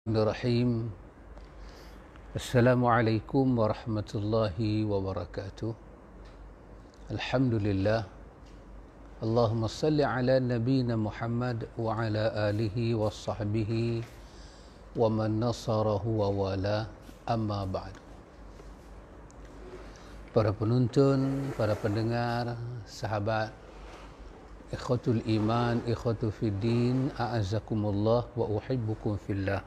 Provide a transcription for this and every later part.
Bismillahirrahmanirrahim. Assalamualaikum warahmatullahi wabarakatuh. Alhamdulillah. Allahumma salli ala nabiyina Muhammad wa ala alihi wa sahbihi wa man nasarahu wa wala, amma ba'du. Para penonton, para pendengar, sahabat, ikhwatul iman, ikhwatul fiddin, a'azzakumullah wa uhibbukum fillah.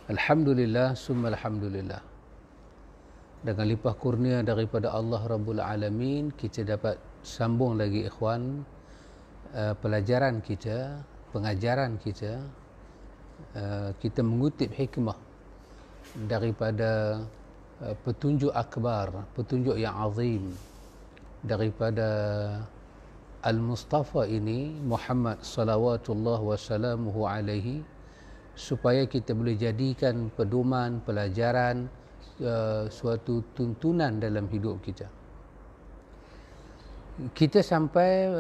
Alhamdulillah, summa alhamdulillah. Dengan limpah kurnia daripada Allah Rabbul Alamin, kita dapat sambung lagi ikhwan pelajaran kita, pengajaran kita. Kita mengutip hikmah daripada petunjuk akbar, petunjuk yang azim daripada Al-Mustafa ini, Muhammad salawatullah wassalamuhu alaihi, supaya kita boleh jadikan pedoman, pelajaran, suatu tuntunan dalam hidup kita. Kita sampai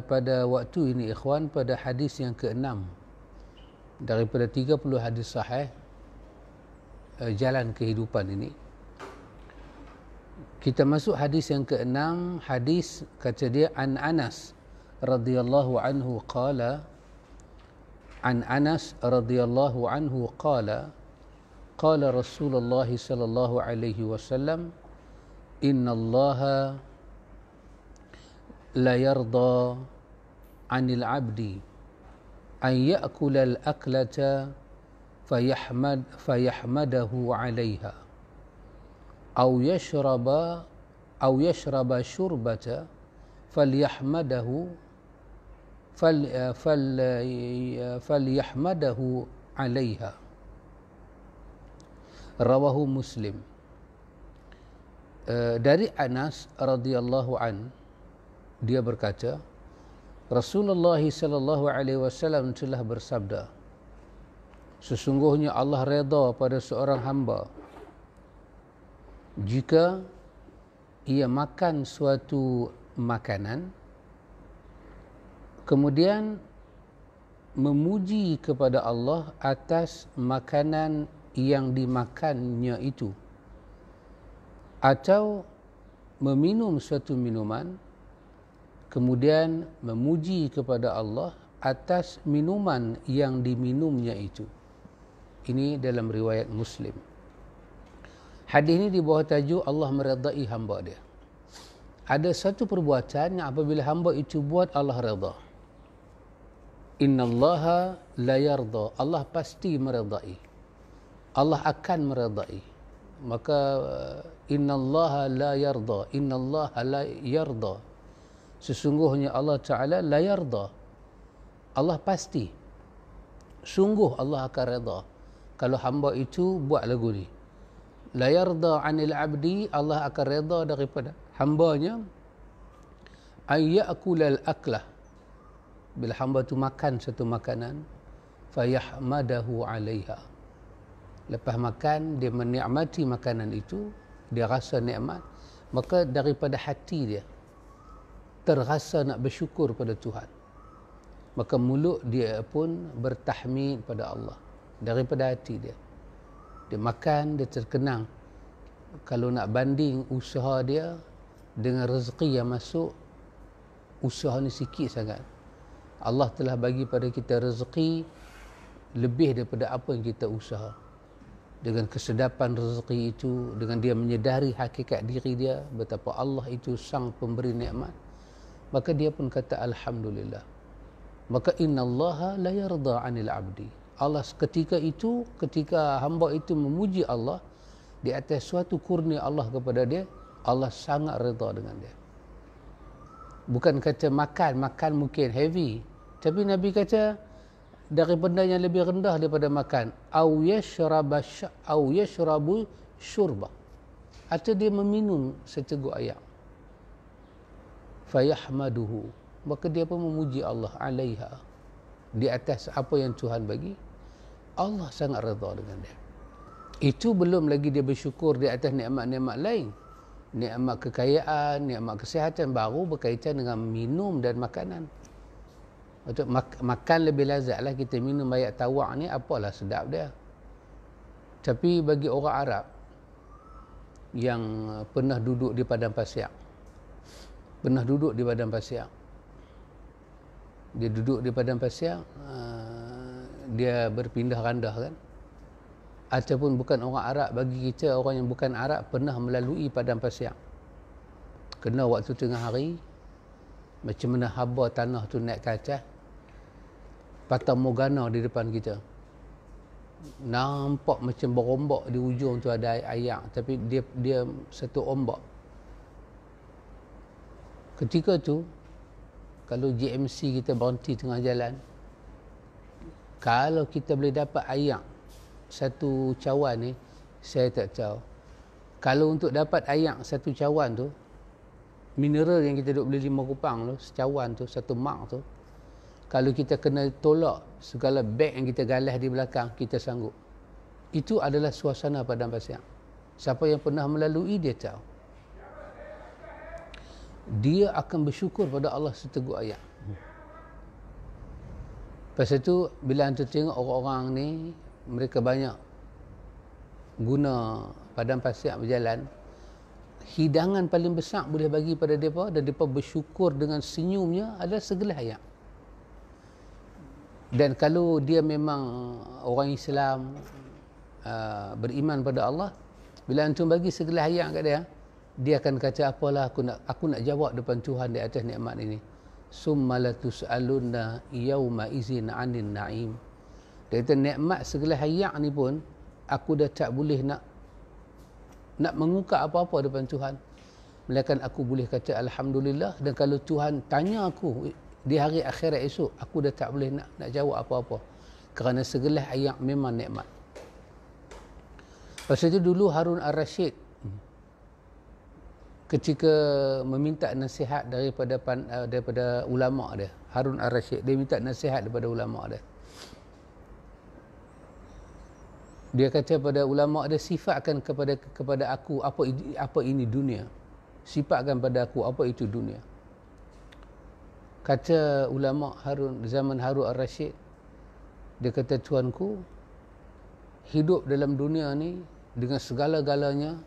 pada waktu ini ikhwan pada hadis yang ke-6 daripada 30 hadis sahih jalan kehidupan ini. Kita masuk hadis yang ke-6. Hadis kata dia, an Anas radhiyallahu anhu qala, عن أنس رضي الله عنه قال قال رسول الله صلى الله عليه وسلم إن الله لا يرضى عن العبد أن يأكل الأكلة فيحمده عليها أو يشرب شربة فليحمده فليحمده عليها. Rawahu Muslim. Dari Anas radhiyallahu an, dia berkata, Rasulullah sallallahu alaihi wasallam telah bersabda, sesungguhnya Allah redha pada seorang hamba jika ia makan suatu makanan kemudian memuji kepada Allah atas makanan yang dimakannya itu, atau meminum suatu minuman kemudian memuji kepada Allah atas minuman yang diminumnya itu. Ini dalam riwayat Muslim. Hadis ini di bawah tajuk Allah meredai hamba dia. Ada satu perbuatan yang apabila hamba itu buat, Allah redha. Innallaha la yarda, Allah pasti meredai, Allah akan meredai. Maka innallaha la yarda, innallaha la yarda, sesungguhnya Allah Ta'ala la yarda, Allah pasti, sungguh Allah akan redha kalau hamba itu buat lagu ni. La yarda anil abdi, Allah akan redha daripada hambanya, ayya'kulal aklah, bila hamba tu makan satu makanan, fayahmadahu alaiha, lepas makan dia menikmati makanan itu, dia rasa nikmat, maka daripada hati dia terasa nak bersyukur pada Tuhan, maka mulut dia pun bertahmid pada Allah daripada hati dia. Dia makan, dia terkenang. Kalau nak banding usaha dia dengan rezeki yang masuk, usaha ni sikit sangat. Allah telah bagi pada kita rezeki lebih daripada apa yang kita usaha. Dengan kesedapan rezeki itu, dengan dia menyedari hakikat diri dia, betapa Allah itu sang pemberi nikmat, maka dia pun kata Alhamdulillah. Maka innallaha la yarda anil abdi, Allah ketika itu, ketika hamba itu memuji Allah di atas suatu kurnia Allah kepada dia, Allah sangat redha dengan dia. Bukan kata makan mungkin heavy, tapi Nabi kata dari benda yang lebih rendah daripada makan, au yashrabu syurba, atau dia meminum seteguk air, fayahmaduhu, maka dia pun memuji Allah alaiha, di atas apa yang Tuhan bagi, Allah sangat redha dengan dia. Itu belum lagi dia bersyukur di atas nikmat-nikmat lain, nikmat kekayaan, nikmat kesihatan, baru berkaitan dengan minum dan makanan. Untuk makan lebih lazat lah, kita minum air tawak ni apalah sedap dia. Tapi bagi orang Arab yang pernah duduk di padang pasir, dia duduk di padang pasir, dia berpindah randah kan, ataupun bukan orang Arab, bagi kita orang yang bukan Arab pernah melalui padang pasir, kena waktu tengah hari, macam mana haba tanah tu naik ke atas, patah morgana di depan kita, nampak macam berombak di ujung tu ada air, tapi dia satu ombak. Ketika tu kalau GMC kita berhenti tengah jalan, kalau kita boleh dapat air satu cawan ni, saya tak tahu. Kalau untuk dapat air satu cawan tu, mineral yang kita duk beli 5 rupang tu, secawan tu, 1 mark tu, kalau kita kena tolak segala beg yang kita galas di belakang, kita sanggup. Itu adalah suasana padang pasir. Siapa yang pernah melalui dia tahu. Dia akan bersyukur pada Allah seteguk ayat. Lepas itu bila anda tengok orang-orang ni, mereka banyak guna padang pasir berjalan, hidangan paling besar boleh bagi pada mereka dan mereka bersyukur dengan senyumnya adalah segelas ayat. Dan kalau dia memang orang Islam, beriman pada Allah, bila antum bagi segelas ayat kat dia akan kata, apalah aku nak jawab depan Tuhan di atas nikmat ini. Summa latus'alunna yauma izin 'anil na'im. Dia kata nikmat segelas ayat ni pun aku dah tak boleh nak mengungkap apa-apa depan Tuhan, melainkan aku boleh kata alhamdulillah. Dan kalau Tuhan tanya aku di hari akhirat esok, aku dah tak boleh nak jawab apa-apa, kerana segelas ayat memang nikmat. Pasal itu dulu Harun Ar-Rasyid ketika meminta nasihat daripada ulama dia, Harun Ar-Rasyid, dia minta nasihat daripada ulama dia. Dia kata pada ulama dia, sifatkan kepada aku apa ini dunia. Sifatkan pada aku apa itu dunia. Kata ulama zaman Harun Ar-Rasyid, dia kata, tuanku, hidup dalam dunia ni dengan segala-galanya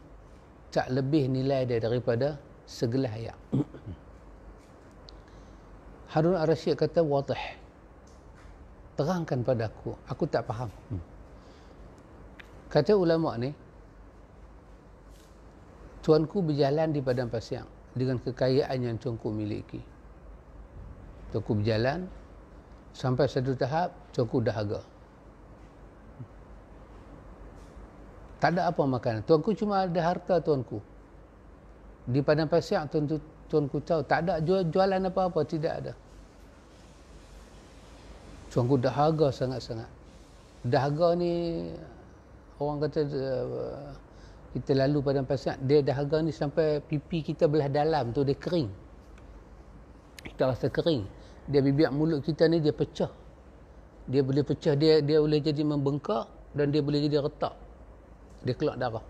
tak lebih nilai dia daripada segelas ayat. Harun Ar-Rasyid kata, wadih, terangkan pada aku tak faham. Kata ulama ni, tuanku berjalan di padang pasir dengan kekayaan yang tuanku miliki. Tuanku berjalan sampai satu tahap tuanku dahaga, tak ada apa makanan. Tuanku cuma ada harta tuanku. Di padang pasir tuanku tahu tak ada jualan apa-apa, tidak ada. Tuanku dahaga sangat-sangat. Dahaga ni orang kata kita lalu padang pasir, dia dahaga ni sampai pipi kita belah dalam tu dia kering. Kita rasa kering. Dia bibir mulut kita ni dia pecah. Dia boleh pecah, dia boleh jadi membengkak dan dia boleh jadi retak. Dia keluar darah.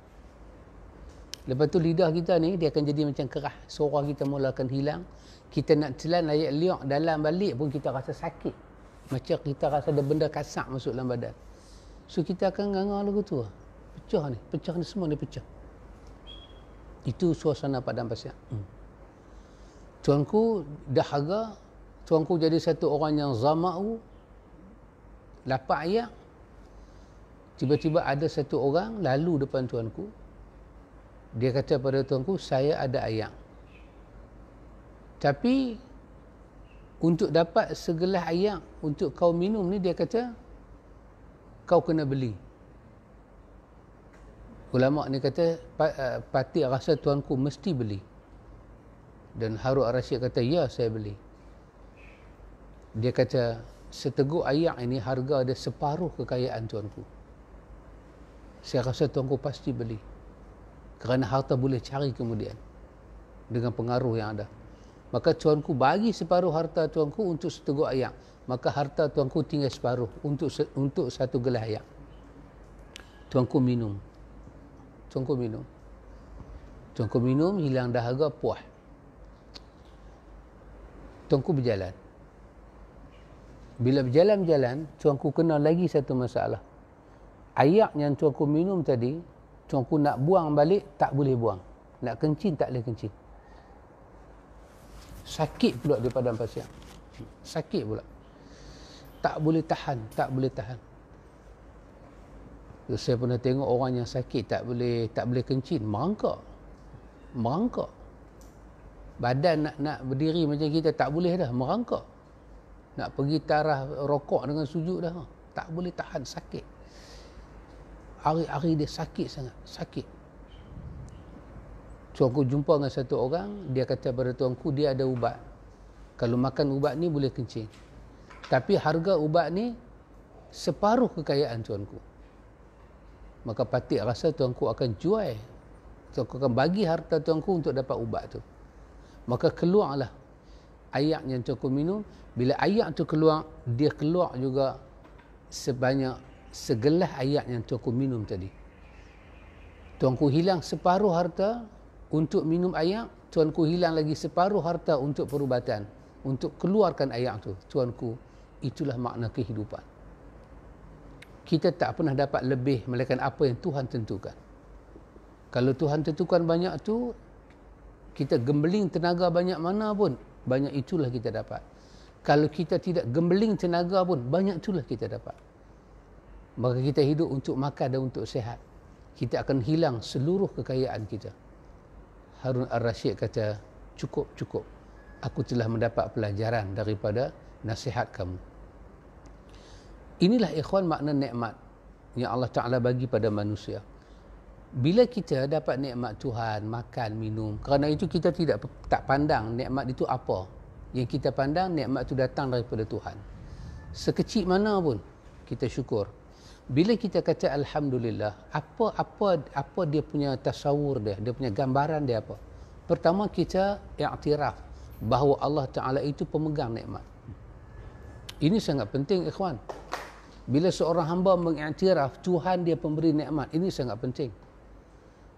Lepas tu lidah kita ni dia akan jadi macam kerah. Suara kita mula akan hilang. Kita nak telan air liak dalam balik pun kita rasa sakit. Macam kita rasa ada benda kasar masuk dalam badan. So kita akan nganga lagu tu. Pecah ni semua ni pecah. Itu suasana padang pasir. Tuanku dahaga, tuanku jadi satu orang yang zama'u, lapar air. Tiba-tiba ada satu orang lalu depan tuanku. Dia kata pada tuanku, saya ada air. Tapi untuk dapat segelas air untuk kau minum ni, dia kata kau kena beli. Ulama ni kata Patih rasa tuanku mesti beli. Dan Harun Ar-Rasyid kata, ya, saya beli. Dia kata seteguk air ini harga dia separuh kekayaan tuanku. Saya rasa tuanku pasti beli, kerana harta boleh cari kemudian dengan pengaruh yang ada. Maka tuanku bagi separuh harta tuanku untuk seteguk air. Maka harta tuanku tinggal separuh untuk satu gelas air. Tuanku minum. Tuanku minum, hilang dahaga, puas. Tuanku berjalan. Bila berjalan-jalan, tuanku kenal lagi satu masalah. Air yang tuanku minum tadi, tuanku nak buang balik, tak boleh buang. Nak kencing, tak boleh kencing. Sakit pula di padang pasir. Sakit pula. Tak boleh tahan, tak boleh tahan. Saya pernah tengok orang yang sakit tak boleh kencing, merangkak. Badan nak berdiri macam kita tak boleh dah, merangkak. Nak pergi tarah rokok dengan sujud dah, tak boleh tahan, sakit. Hari-hari dia sakit sangat, sakit. Tuanku jumpa dengan satu orang, dia kata pada tuanku dia ada ubat. Kalau makan ubat ni boleh kencing. Tapi harga ubat ni separuh kekayaan tuanku. Maka patut rasa tuanku akan jual. Tuanku akan bagi harta tuanku untuk dapat ubat tu. Maka keluarlah air yang tuanku minum. Bila air tu keluar, dia keluar juga sebanyak segelas air yang tuanku minum tadi. Tuanku hilang separuh harta untuk minum air, tuanku hilang lagi separuh harta untuk perubatan, untuk keluarkan air tu. Tuanku, itulah makna kehidupan. Kita tak pernah dapat lebih melainkan apa yang Tuhan tentukan. Kalau Tuhan tentukan banyak tu, kita gembeling tenaga banyak mana pun, banyak itulah kita dapat. Kalau kita tidak gembeling tenaga pun, banyak itulah kita dapat. Maka kita hidup untuk makan dan untuk sihat. Kita akan hilang seluruh kekayaan kita. Harun Ar-Rasyid kata, cukup. Aku telah mendapat pelajaran daripada nasihat kamu. Inilah ikhwan makna nikmat yang Allah Ta'ala bagi pada manusia. Bila kita dapat nikmat Tuhan, makan, minum, kerana itu kita tak pandang nikmat itu apa. Yang kita pandang nikmat itu datang daripada Tuhan. Sekecil mana pun kita syukur. Bila kita kata alhamdulillah, apa dia punya tasawur dia punya gambaran dia apa? Pertama, kita iktiraf bahawa Allah Ta'ala itu pemegang nikmat. Ini sangat penting ikhwan. Bila seorang hamba mengiktiraf Tuhan dia pemberi nikmat, ini sangat penting.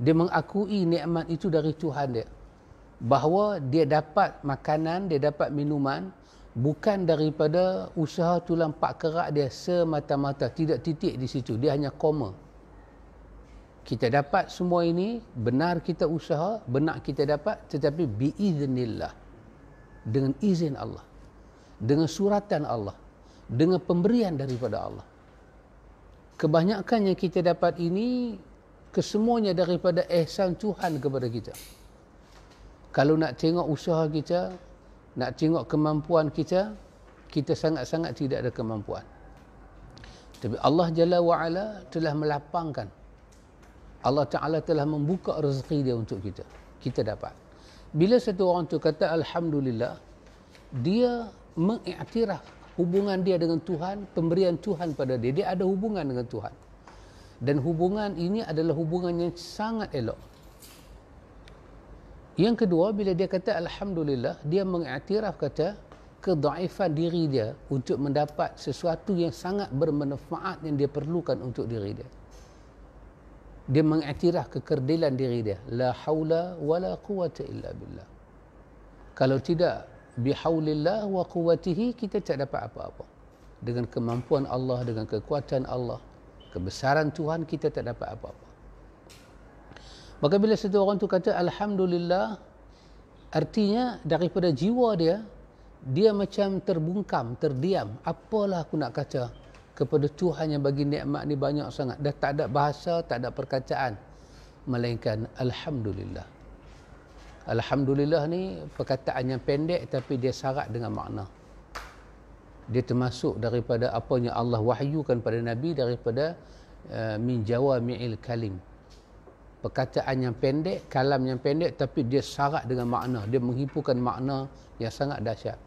Dia mengakui nikmat itu dari Tuhan dia. Bahawa dia dapat makanan, dia dapat minuman bukan daripada usaha tulang pak kerak dia semata-mata, tidak titik di situ, dia hanya koma. Kita dapat semua ini, benar kita usaha, benar kita dapat, tetapi biiznillah, dengan izin Allah, dengan suratan Allah, dengan pemberian daripada Allah. Kebanyakan yang kita dapat ini kesemuanya daripada ihsan Tuhan kepada kita. Kalau nak tengok usaha kita, nak tengok kemampuan kita, kita sangat-sangat tidak ada kemampuan. Tapi Allah Jalla wa'ala telah melapangkan. Allah Ta'ala telah membuka rezeki dia untuk kita. Kita dapat. Bila satu orang tu kata alhamdulillah, dia mengiktiraf hubungan dia dengan Tuhan, pemberian Tuhan pada dia. Dia ada hubungan dengan Tuhan. Dan hubungan ini adalah hubungan yang sangat elok. Yang kedua, bila dia kata alhamdulillah, dia mengiktiraf kata kedaifan diri dia untuk mendapat sesuatu yang sangat bermanfaat yang dia perlukan untuk diri dia. Dia mengiktiraf kekerdilan diri dia. La haula wa la quwata illa billah. Kalau tidak bihaulillah wa quwatihi, kita tak dapat apa-apa. Dengan kemampuan Allah, dengan kekuatan Allah, kebesaran Tuhan, kita tak dapat apa-apa. Maka bila satu orang tu kata alhamdulillah, artinya daripada jiwa dia, dia macam terbungkam, terdiam. Apalah aku nak kata kepada Tuhan yang bagi nikmat ni banyak sangat. Dah tak ada bahasa, tak ada perkataan, melainkan alhamdulillah. Alhamdulillah ni perkataan yang pendek tapi dia syarat dengan makna. Dia termasuk daripada apa yang Allah wahyukan pada Nabi, daripada min jawami'il kalim. Perkataan yang pendek, kalam yang pendek, tapi dia syarat dengan makna. Dia menghimpunkan makna yang sangat dahsyat.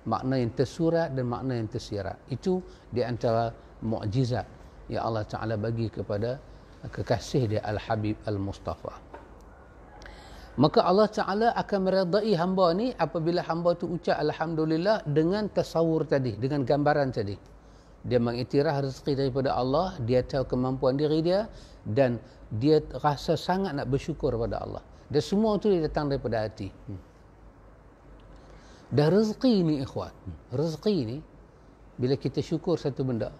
Makna yang tersurat dan makna yang tersirat. Itu di antara mukjizat yang Allah Ta'ala bagi kepada kekasih dia Al-Habib Al-Mustafa. Maka Allah Ta'ala akan meredai hamba ni apabila hamba tu ucap alhamdulillah dengan tasawur tadi, dengan gambaran tadi. Dia mengiktiraf rezeki daripada Allah, dia tahu kemampuan diri dia, dan dia rasa sangat nak bersyukur pada Allah. Dan semua itu dia datang daripada hati. Dan rezeki ni ikhwan, rezeki ni bila kita syukur satu benda,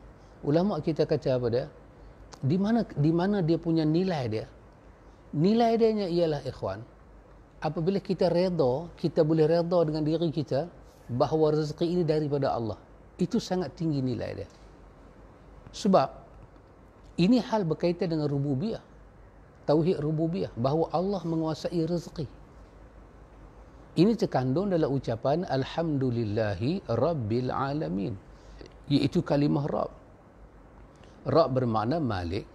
ulama kita kata apa dia? di mana dia punya nilai dia? Nilai dia ialah ikhwan, apabila kita redha, kita boleh redha dengan diri kita bahawa rezeki ini daripada Allah. Itu sangat tinggi nilai dia. Sebab ini hal berkaitan dengan rububiyah. Tauhid rububiyah, bahawa Allah menguasai rezeki. Ini terkandung dalam ucapan Alhamdulillahi Rabbil Alamin, iaitu kalimah Rabb. Rabb bermakna Malik,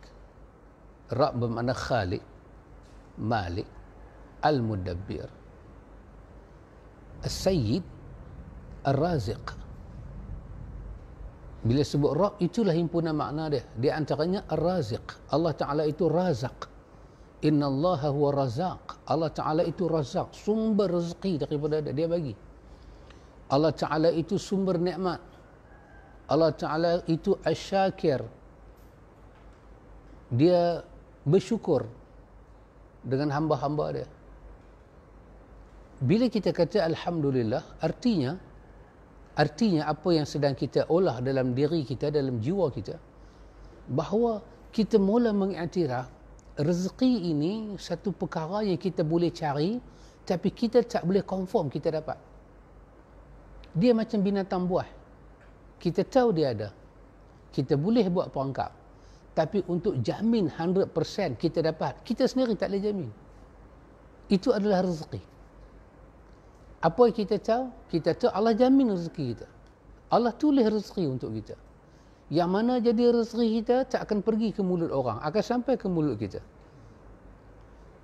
Rabb bermakna Khalik, Malik, Al-Mudabbir, As-Sayyid, Ar-Raziq. Bila sebut Rabb, itulah himpunan makna dia. Di antaranya Ar-Raziq. Allah Ta'ala itu Razaq. Inna Allaha huwa Razaq. Allah Ta'ala itu Razaq, sumber rezeki daripada dia bagi. Allah Ta'ala itu sumber nikmat. Allah Ta'ala itu Asy-Syakir. Dia bersyukur dengan hamba-hamba dia. Bila kita kata Alhamdulillah, artinya apa yang sedang kita olah dalam diri kita, dalam jiwa kita, bahawa kita mula mengiktiraf rezeki ini satu perkara yang kita boleh cari, tapi kita tak boleh confirm kita dapat. Dia macam binatang buah. Kita tahu dia ada. Kita boleh buat perangkap. Tapi untuk jamin 100% kita dapat, kita sendiri tak boleh jamin. Itu adalah rezeki. Apa yang kita tahu? Kita tahu Allah jamin rezeki kita. Allah tulis rezeki untuk kita. Yang mana jadi rezeki kita tak akan pergi ke mulut orang, akan sampai ke mulut kita.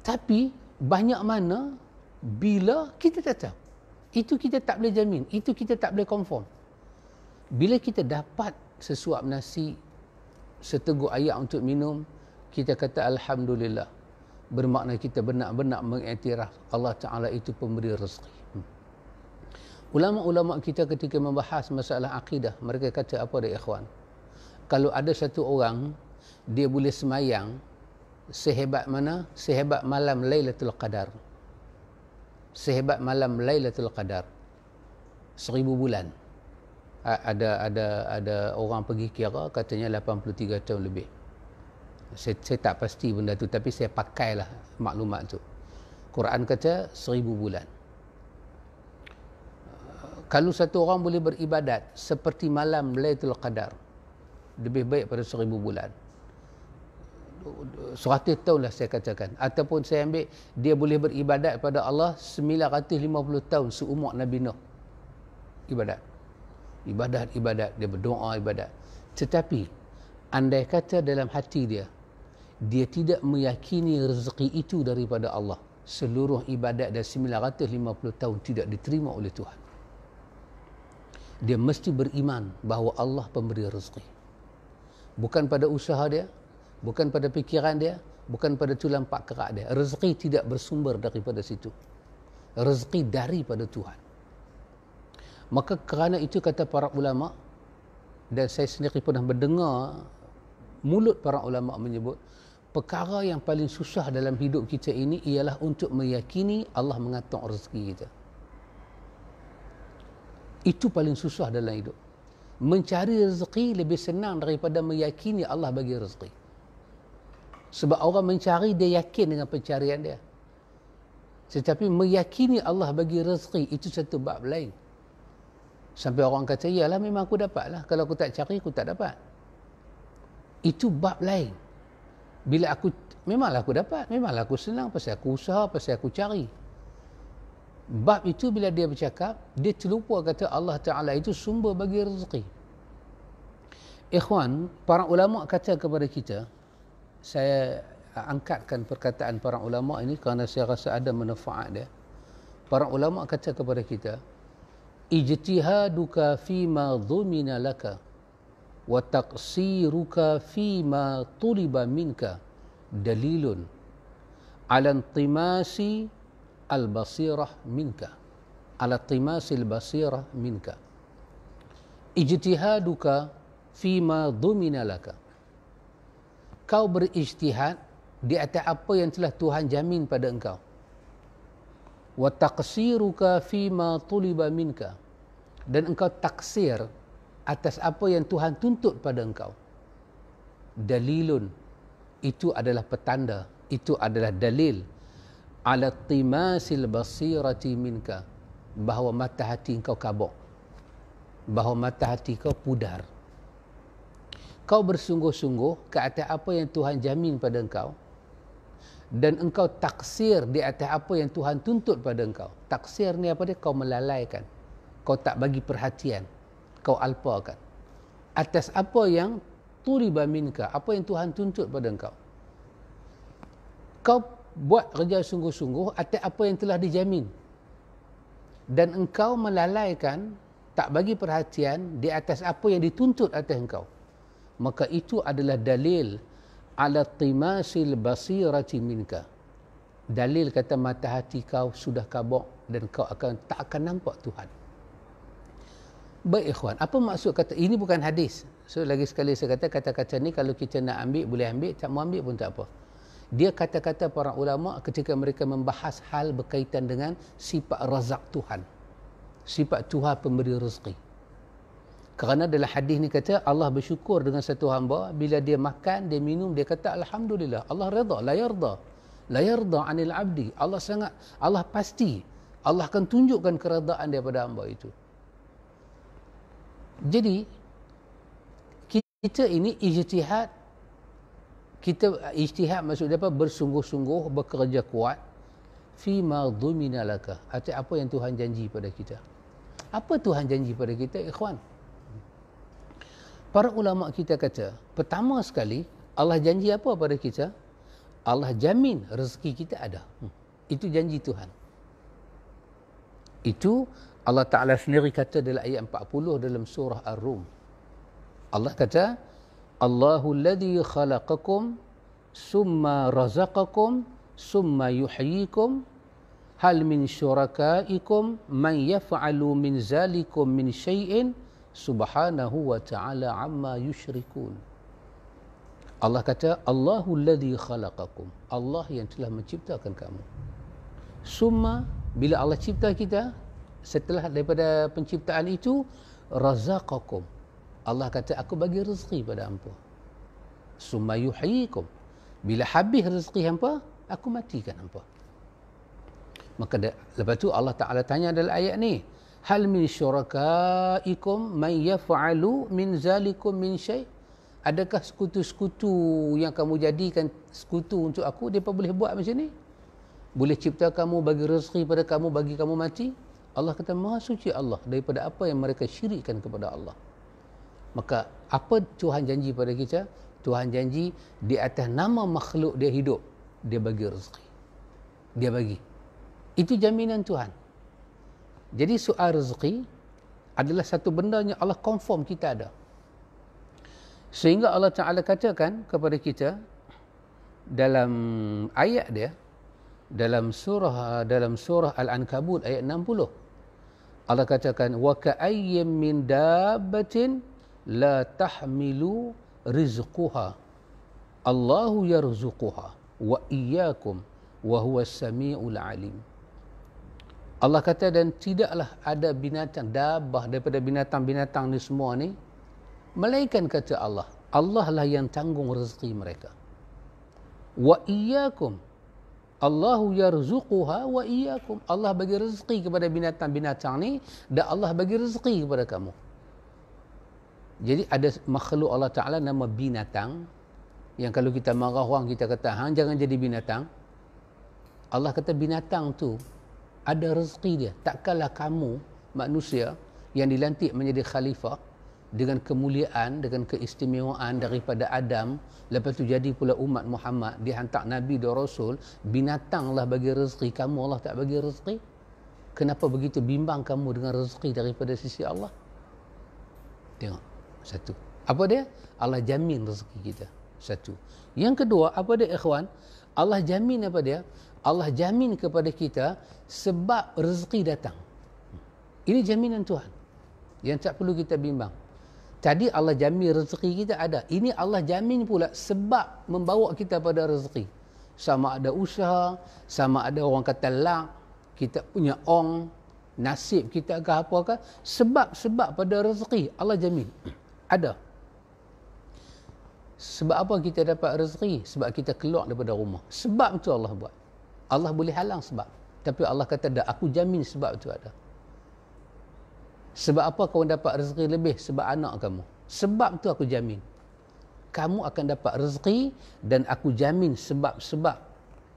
Tapi banyak mana bila kita tak tahu. Itu kita tak boleh jamin, itu kita tak boleh confirm. Bila kita dapat sesuap nasi, seteguk air untuk minum, kita kata Alhamdulillah. Bermakna kita benar-benar mengiktiraf Allah Ta'ala itu pemberi rezeki. Ulama-ulama kita ketika membahas masalah akidah, mereka kata apa dia ikhwan? Kalau ada satu orang, dia boleh semayang sehebat mana? Sehebat malam Lailatul Qadar. Sehebat malam Lailatul Qadar. 1000 bulan. Ada orang pergi kira, katanya 83 tahun lebih. Saya tak pasti benda tu, tapi saya pakailah maklumat tu. Quran kata 1000 bulan. Kalau satu orang boleh beribadat seperti malam Lailatul Qadar, lebih baik pada 1000 bulan. 100 tahun lah saya katakan. Ataupun saya ambil, dia boleh beribadat pada Allah 950 tahun seumur Nabi Nuh. Ibadat, dia berdoa ibadat. Tetapi andai kata dalam hati dia tidak meyakini rezeki itu daripada Allah, seluruh ibadat dan 950 tahun tidak diterima oleh Tuhan. Dia mesti beriman bahawa Allah pemberi rezeki. Bukan pada usaha dia, bukan pada fikiran dia, bukan pada tulang pak kerak dia. Rezeki tidak bersumber daripada situ. Rezeki daripada Tuhan. Maka kerana itu kata para ulama, dan saya sendiri pernah mendengar mulut para ulama menyebut, perkara yang paling susah dalam hidup kita ini ialah untuk meyakini Allah mengatur rezeki kita. Itu paling susah dalam hidup. Mencari rezeki lebih senang daripada meyakini Allah bagi rezeki. Sebab orang mencari, dia yakin dengan pencarian dia. Tetapi meyakini Allah bagi rezeki, itu satu bab lain. Sampai orang kata, iyalah memang aku dapat lah. Kalau aku tak cari, aku tak dapat. Itu bab lain. Bila aku, memanglah aku dapat. Memanglah aku senang, pasal aku usaha, pasal aku cari. Bab itu bila dia bercakap, dia terlupa kata Allah Ta'ala itu sumber bagi rezeki. Ikhwan, para ulama kata kepada kita, saya angkatkan perkataan para ulama ini kerana saya rasa ada manfaat dia. Para ulama kata kepada kita, ijtihaduka fima dhumina laka wa taqsiruka fima tuliba minka dalilun ala intimasi al-basirah minka, ala intimasi al-basirah minka. Ijtihaduka fima dhumina laka, kau berijtihad di atas apa yang telah Tuhan jamin pada engkau. Wa taqsiruka fima tuliba minka, dan engkau taksir atas apa yang Tuhan tuntut pada engkau. Dalilun, itu adalah petanda, itu adalah dalil ala timasil basirati minka, bahawa mata hati engkau kabok, bahawa mata hati kau pudar. Kau bersungguh-sungguh ke atas apa yang Tuhan jamin pada engkau, dan engkau taksir di atas apa yang Tuhan tuntut pada engkau. Taksir ni apa dia? Kau melalaikan, kau tak bagi perhatian, kau alpakan atas apa yang tuliba minka, apa yang Tuhan tuntut pada engkau. Kau buat kerja sungguh-sungguh atas apa yang telah dijamin, dan engkau melalaikan, tak bagi perhatian di atas apa yang dituntut atas engkau. Maka itu adalah dalil ala timasil basirati minka. Dalil kata mata hati kau sudah kabok dan kau tak akan nampak Tuhan. Baik ikhwan, apa maksud kata ini? Bukan hadis. So lagi sekali saya kata, kata-kata ni kalau kita nak ambil boleh ambil, tak mau ambil pun tak apa. Dia kata-kata para ulama ketika mereka membahas hal berkaitan dengan sifat razak Tuhan, sifat Tuhan pemberi rezeki. Kerana dalam hadis ni kata Allah bersyukur dengan satu hamba bila dia makan, dia minum, dia kata alhamdulillah. Allah redha, la yarda anil abdi. Allah pasti Allah akan tunjukkan keredaan daripada hamba itu. Jadi kita ini ijtihad, maksudnya apa? Bersungguh-sungguh, bekerja kuat fima dhumina laka, atas apa yang Tuhan janji pada kita. Apa Tuhan janji pada kita, ikhwan? Para ulama kita kata, pertama sekali Allah janji apa pada kita? Allah jamin rezeki kita ada. Itu janji Tuhan. Itu Allah Ta'ala sendiri kata dalam ayat 40 dalam surah Ar-Rum. Allah kata, Allahu alladhi khalaqakum summa razaqakum summa yuhyikum hal min syurakaikum man yaf'alu min zalikum min syai'in subhanahu wa ta'ala amma yushrikun. Allah kata, Allahu alladhi khalaqakum, Allah yang telah menciptakan kamu. Summa, bila Allah cipta kita, setelah daripada penciptaan itu, razaqakum, Allah kata aku bagi rezeki pada hampa. Summa yuhyikum, bila habis rezeki hampa, aku matikan hampa. Maka lepas tu Allah Ta'ala tanya dalam ayat ni, hal min syurakaikum man yaf'alu min zalikum min syai', adakah sekutu-sekutu yang kamu jadikan sekutu untuk aku, mereka boleh buat macam ni? Boleh cipta kamu, bagi rezeki pada kamu, bagi kamu mati? Allah kata, maha suci Allah daripada apa yang mereka syirikkan kepada Allah. Maka apa Tuhan janji pada kita? Tuhan janji di atas nama makhluk dia hidup, dia bagi rezeki, dia bagi. Itu jaminan Tuhan. Jadi soal rezeki adalah satu benda yang Allah confirm kita ada. Sehingga Allah Ta'ala katakan kepada kita dalam ayat dia, dalam surah Al-Ankabut ayat 60, Allah katakan, wa ka'ayyim min dabbatin la tahmilu rizquha Allahu yarzuquha wa iyyakum wa huwa as-sami'ul alim. Allah kata, dan tidaklah ada binatang dabbah daripada binatang-binatang ni semua ni, melainkan kata Allah, Allah lah yang tanggung rezeki mereka. Wa iyyakum Allahu yarzuquha wa iyyakum, Allah bagi rezeki kepada binatang-binatang ni, dan Allah bagi rezeki kepada kamu. Jadi ada makhluk Allah Ta'ala nama binatang, yang kalau kita marah orang, kita kata, hang jangan jadi binatang. Allah kata binatang tu ada rezeki dia. Takkanlah kamu manusia yang dilantik menjadi khalifah dengan kemuliaan, dengan keistimewaan daripada Adam, lepas tu jadi pula umat Muhammad, dihantar Nabi dan Rasul, binatanglah bagi rezeki, kamu Allah tak bagi rezeki? Kenapa begitu bimbang kamu dengan rezeki daripada sisi Allah? Tengok, satu. Apa dia? Allah jamin rezeki kita. Satu. Yang kedua, apa dia ikhwan? Allah jamin apa dia? Allah jamin kepada kita sebab rezeki datang. Ini jaminan Tuhan yang tak perlu kita bimbang. Tadi Allah jamin rezeki kita ada. Ini Allah jamin pula sebab membawa kita pada rezeki. Sama ada usaha, sama ada orang kata lak, kita punya ong, nasib kita ke apakah, sebab pada rezeki Allah jamin. Ada. Sebab apa kita dapat rezeki? Sebab kita keluar daripada rumah. Sebab itu Allah buat. Allah boleh halang sebab. Tapi Allah kata, dah aku jamin sebab itu ada. Sebab apa kau dapat rezeki lebih? Sebab anak kamu. Sebab tu aku jamin. Kamu akan dapat rezeki dan aku jamin sebab-sebab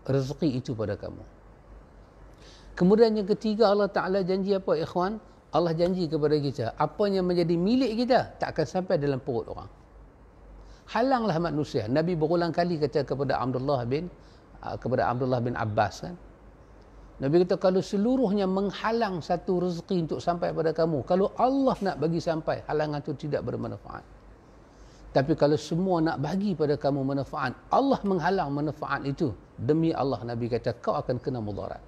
rezeki itu pada kamu. Kemudian yang ketiga, Allah Ta'ala janji apa, ikhwan? Allah janji kepada kita, apa yang menjadi milik kita tak akan sampai dalam perut orang. Halanglah manusia. Nabi berulang kali kata kepada Abdullah bin Abbas kan. Nabi kata, kalau seluruhnya menghalang satu rezeki untuk sampai pada kamu, kalau Allah nak bagi sampai, halangan itu tidak bermanfaat. Tapi kalau semua nak bagi pada kamu manfaat, Allah menghalang manfaat itu, demi Allah, Nabi kata, kau akan kena mudarat.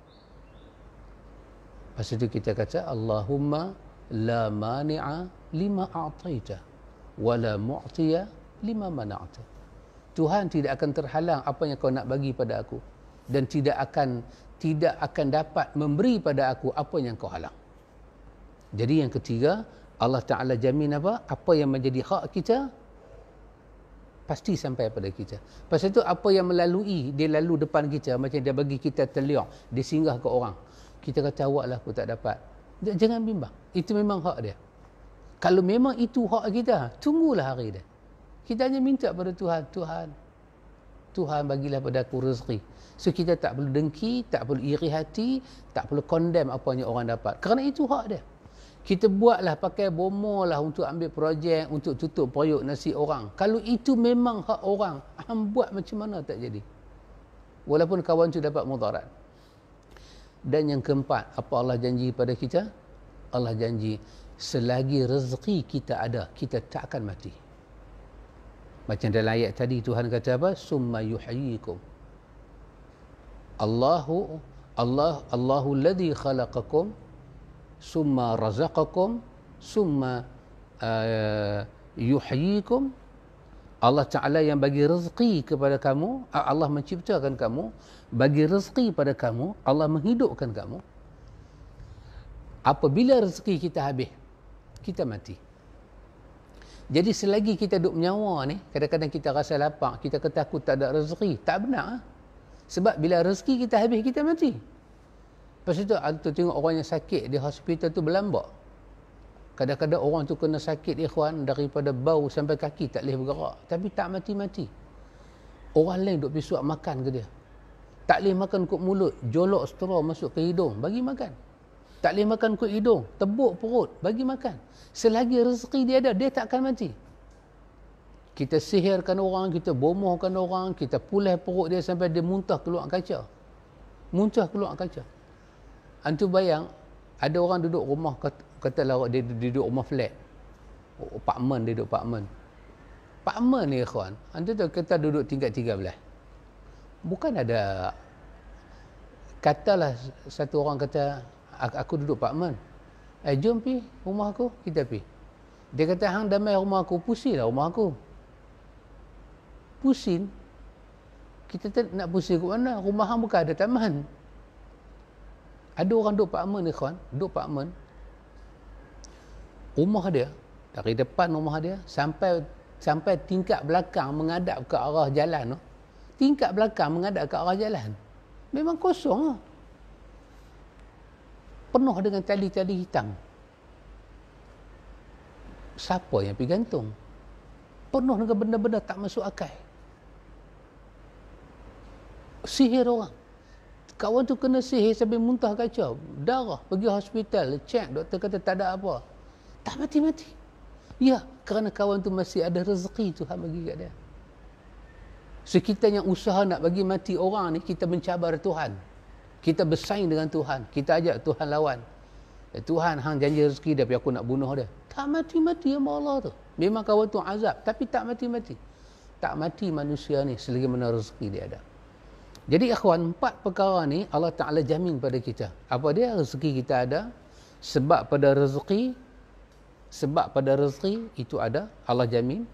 Lepas itu kita kata, Allahumma la mani'a lima a'taita wa la mu'tiya lima mana'ta. Tuhan tidak akan terhalang apa yang kau nak bagi pada aku, dan tidak akan dapat memberi pada aku apa yang kau halang. Jadi yang ketiga, Allah Ta'ala jamin apa? Apa yang menjadi hak kita pasti sampai pada kita. Lepas itu apa yang melalui, dia lalu depan kita, macam dia bagi kita teliak, dia singgah ke orang. Kita kata, awaklah aku tak dapat. Jangan bimbang. Itu memang hak dia. Kalau memang itu hak kita, tunggulah hari dia. Kita hanya minta pada Tuhan, Tuhan bagilah pada aku rezeki. So kita tak perlu dengki, tak perlu iri hati, tak perlu condemn apa yang orang dapat. Kerana itu hak dia. Kita buatlah pakai bomo lah untuk ambil projek, untuk tutup periuk nasi orang. Kalau itu memang hak orang, hang buat macam mana tak jadi. Walaupun kawan tu dapat mudarat. Dan yang keempat, apa Allah janji pada kita? Allah janji, selagi rezeki kita ada, kita tak akan mati. Macam dalam ayat tadi Tuhan kata apa? Summa yuhyikum. Allahu alladhi khalaqakum summa razaqakum summa yuhyikum. Allah Ta'ala yang bagi rezeki kepada kamu, Allah menciptakan kamu, bagi rezeki pada kamu, Allah menghidupkan kamu. Apabila rezeki kita habis, kita mati. Jadi selagi kita duduk menyawa ni, kadang-kadang kita rasa lapar, kita ketakut tak ada rezeki. Tak benar. Sebab bila rezeki kita habis, kita mati. Lepas itu, tu tengok orang yang sakit di hospital tu berlambak. Kadang-kadang orang tu kena sakit, ikhwan, daripada bau sampai kaki tak boleh bergerak. Tapi tak mati-mati. Orang lain duk pergi suap makan ke dia. Tak boleh makan kot mulut, jolok straw masuk ke hidung, bagi makan. Tak boleh makan kot hidung, tebuk perut, bagi makan. Selagi rezeki dia ada, dia tak akan mati. Kita sihirkan orang, kita bomohkan orang, kita pulih perut dia sampai dia muntah keluar kaca. Muntah keluar kaca. Antu bayang, ada orang duduk rumah, katalah dia duduk rumah flat. Apartmen, dia duduk apartmen. Apartmen ni ikhwan, antu tu kita duduk tingkat 13. Bukan ada, katalah satu orang kata, aku duduk apartmen. Jom pi rumah aku, kita pi. Dia kata, hang damai rumah aku, pusinglah rumah aku. Pusing? Kita nak pusing ke mana? Rumah hang bukan ada taman. Ada orang duduk apartmen ni kawan, duduk apartmen. Rumah dia, dari depan rumah dia, sampai tingkat belakang menghadap ke arah jalan tu. Tingkat belakang menghadap ke arah jalan. Memang kosong lah. Penuh dengan tali-tali hitam. Siapa yang pergi gantung? Penuh dengan benda-benda tak masuk akal. Sihir orang. Kawan tu kena sihir sampai muntah kaca. Darah. Pergi hospital. Cek. Doktor kata tak ada apa. Tak mati-mati. Ya. Kerana kawan tu masih ada rezeki Tuhan bagi kat dia. So kita yang usaha nak bagi mati orang ni, kita mencabar Tuhan. Kita bersaing dengan Tuhan. Kita ajak Tuhan lawan. Tuhan, hang janji rezeki dia, tapi aku nak bunuh dia. Tak mati-mati sama Allah tu. Memang kawan tu azab, tapi tak mati-mati. Tak mati manusia ni selagi mana rezeki dia ada. Jadi ikhwan, 4 perkara ni Allah Ta'ala jamin pada kita. Apa dia? Rezeki kita ada. Sebab pada rezeki itu ada, Allah jamin.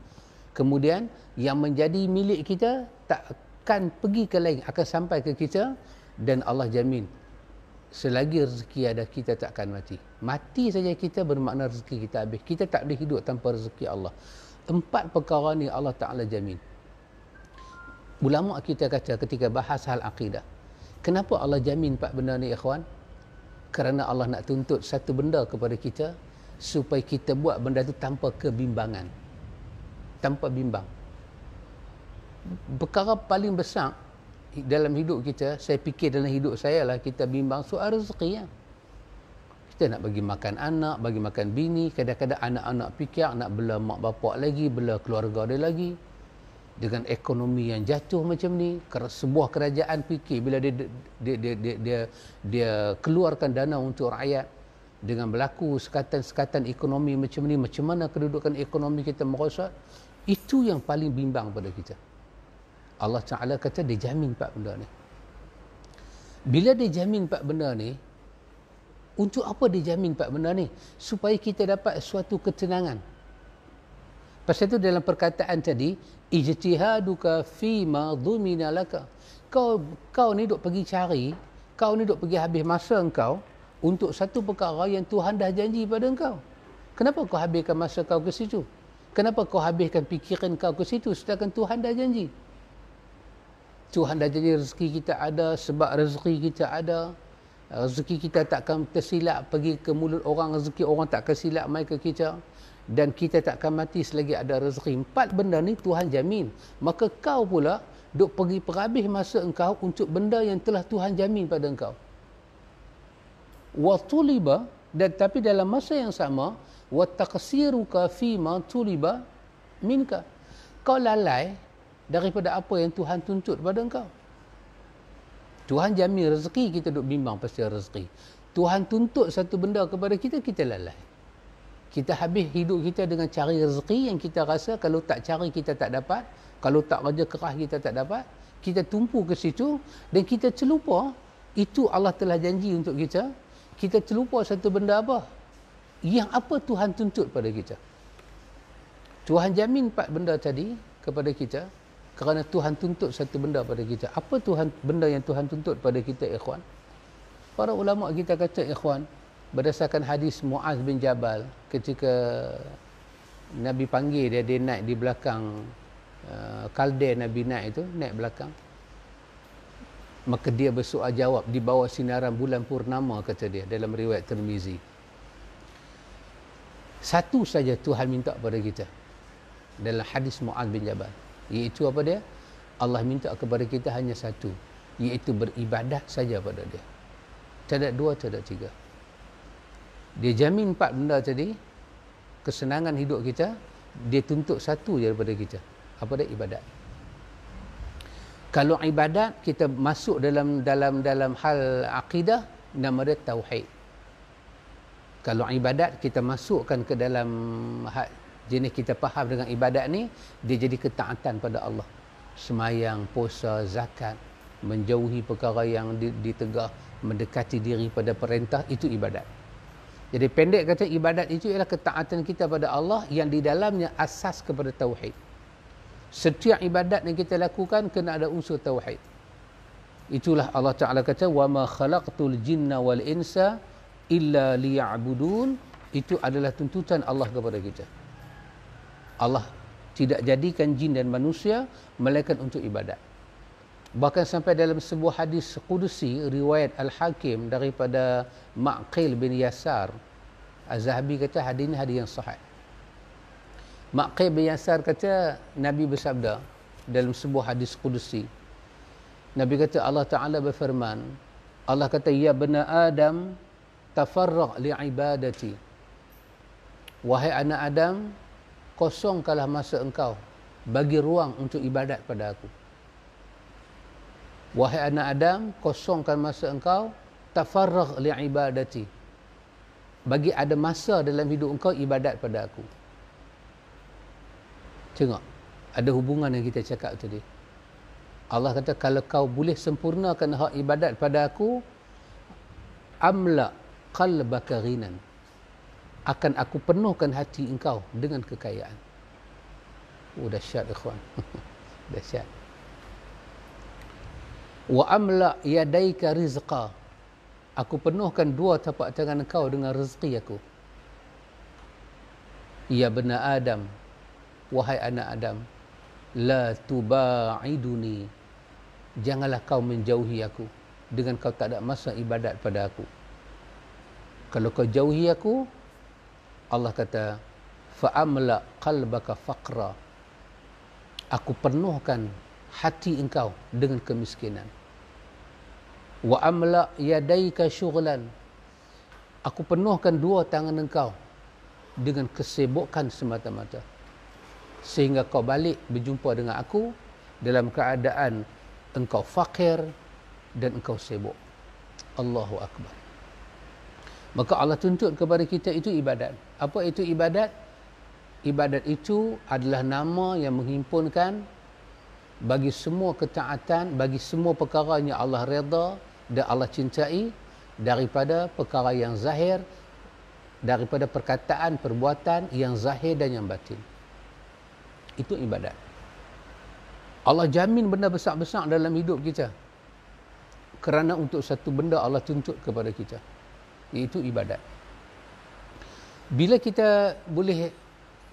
Kemudian yang menjadi milik kita takkan pergi ke lain, akan sampai ke kita. Dan Allah jamin, selagi rezeki ada, kita takkan mati. Mati saja kita bermakna rezeki kita habis. Kita tak boleh hidup tanpa rezeki Allah. 4 perkara ni Allah Ta'ala jamin. Ulama kita kata ketika bahas hal akidah, kenapa Allah jamin 4 benda ni ikhwan? Kerana Allah nak tuntut satu benda kepada kita supaya kita buat benda tu tanpa kebimbangan, tanpa bimbang. Perkara paling besar dalam hidup kita, saya fikir dalam hidup saya lah, kita bimbang soal rezeki ya. Kita nak bagi makan anak, bagi makan bini, kadang-kadang anak-anak fikir nak bela mak bapak lagi, bela keluarga dia lagi. Dengan ekonomi yang jatuh macam ni, sebuah kerajaan fikir bila dia keluarkan dana untuk rakyat, dengan berlaku sekatan-sekatan ekonomi macam ni, macam mana kedudukan ekonomi kita merosot, itu yang paling bimbang pada kita. Allah Ta'ala kata dia jamin 4 benda ni. Bila dia jamin 4 benda ni, untuk apa dia jamin 4 benda ni? Supaya kita dapat suatu ketenangan. Pasal itu dalam perkataan tadi, ijtihaduka fima dhumina laka. Kau ni duk pergi cari, kau ni duk pergi habis masa engkau untuk satu perkara yang Tuhan dah janji pada engkau. Kenapa kau habiskan masa kau ke situ? Kenapa kau habiskan fikiran kau ke situ sedangkan Tuhan dah janji? Tuhan dah janji rezeki kita ada, sebab rezeki kita ada. Rezeki kita takkan tersilap pergi ke mulut orang, rezeki orang takkan silap mai ke kita. Dan kita takkan mati selagi ada rezeki. 4 benda ni Tuhan jamin. Maka kau pula duk pergi perhabis masa engkau untuk benda yang telah Tuhan jamin pada engkau. Wa tuliba, dan tapi dalam masa yang sama, wa taqsiruka fi ma tuliba minka. Kau lalai daripada apa yang Tuhan tuntut pada engkau. Tuhan jamin rezeki, kita duk bimbang pasal rezeki. Tuhan tuntut satu benda kepada kita, kita lalai. Kita habis hidup kita dengan cari rezeki yang kita rasa kalau tak cari kita tak dapat, kalau tak kerja keras kita tak dapat. Kita tumpu ke situ dan kita terlupa itu Allah telah janji untuk kita. Kita terlupa satu benda apa? Yang apa Tuhan tuntut pada kita. Tuhan jamin 4 benda tadi kepada kita kerana Tuhan tuntut satu benda pada kita. Apa benda yang Tuhan tuntut pada kita, ikhwan? Para ulama kita kata, ikhwan, berdasarkan hadis Muaz bin Jabal, ketika Nabi panggil dia naik di belakang kalde, Nabi naik itu, naik belakang. Maka dia bersoal jawab di bawah sinaran bulan purnama, kata dia dalam riwayat Tirmizi. Satu saja Tuhan minta pada kita dalam hadis Muaz bin Jabal, iaitu apa dia? Allah minta kepada kita hanya satu, iaitu beribadat saja pada dia. Tak ada 2, tak ada 3. Dia jamin 4 benda tadi, kesenangan hidup kita, dia tuntut satu je daripada kita. Apa dia? Ibadat. Kalau ibadat kita masuk dalam hal akidah, nama dia tauhid. Kalau ibadat kita masukkan ke dalam jenis kita faham dengan ibadat ni, dia jadi ketaatan pada Allah. Semayang, puasa, zakat, menjauhi perkara yang ditegah, mendekati diri pada perintah, itu ibadat. Jadi pendek kata, ibadat itu ialah ketaatan kita pada Allah yang di dalamnya asas kepada tauhid. Setiap ibadat yang kita lakukan kena ada unsur tauhid. Itulah Allah Ta'ala kata, wa ma khalaqtul jinna wal insa illa liya'budun. Itu adalah tuntutan Allah kepada kita. Allah tidak jadikan jin dan manusia melainkan untuk ibadat. Bahkan sampai dalam sebuah hadis Qudusi riwayat Al-Hakim daripada Ma'qil bin Yasar, Az-Zahabi kata hadis ini hadis yang sahih. Ma'qil bin Yasar kata Nabi bersabda dalam sebuah hadis Qudusi, Nabi kata Allah Ta'ala berfirman, Allah kata, ya bani Adam tafarraq li'ibadati. Wahai anak Adam, kosongkanlah masa engkau, bagi ruang untuk ibadat pada aku. Wahai anak Adam, kosongkan masa engkau, tafarraq li'ibadati. Bagi ada masa dalam hidup engkau ibadat pada aku. Tengok, ada hubungan yang kita cakap tadi. Allah kata, kalau kau boleh sempurnakan hak ibadat pada aku, amla qalbaka ghinan. Akan aku penuhkan hati engkau dengan kekayaan. Oh, dahsyat ikhwan. Dahsyat. Wa amla yadaika rizqa. Aku penuhkan 2 tapak tangan engkau dengan rezeki aku. Ya bani Adam, wahai anak Adam, la tuba'iduni, janganlah kau menjauhi aku dengan kau tak ada masa ibadat pada aku. Kalau kau jauhi aku, Allah kata, fa'amla qalbaka faqra, aku penuhkan hati engkau dengan kemiskinan. Wa amla yadaika syughlan, aku penuhkan dua tangan engkau dengan kesibukan semata-mata, sehingga kau balik berjumpa dengan aku dalam keadaan engkau fakir dan engkau sibuk. Allahu Akbar. Maka Allah tuntut kepada kita itu ibadat. Apa itu ibadat? Ibadat itu adalah nama yang menghimpunkan bagi semua ketaatan, bagi semua perkara yang Allah redha dan Allah cintai, daripada perkara yang zahir, daripada perkataan, perbuatan yang zahir dan yang batin. Itu ibadat. Allah jamin benda besar-besar dalam hidup kita, kerana untuk satu benda Allah tuntut kepada kita, iaitu ibadat. Bila kita boleh,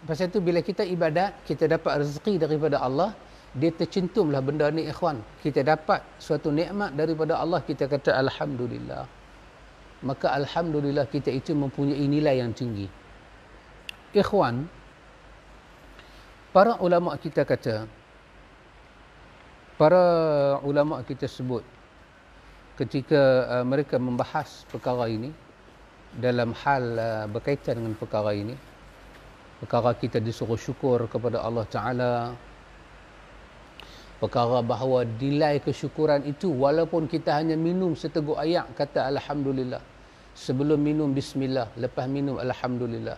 pasal itu bila kita ibadat, kita dapat rezeki daripada Allah, dia tercentumlah benda ni ikhwan. Kita dapat suatu nikmat daripada Allah, kita kata alhamdulillah. Maka alhamdulillah kita itu mempunyai nilai yang tinggi. Ikhwan, para ulama kita kata, para ulama kita sebut ketika mereka membahas perkara ini, dalam hal berkaitan dengan perkara ini, perkara kita disuruh syukur kepada Allah Ta'ala, perkara bahawa nilai kesyukuran itu, walaupun kita hanya minum seteguk air, kata alhamdulillah, sebelum minum bismillah, lepas minum alhamdulillah,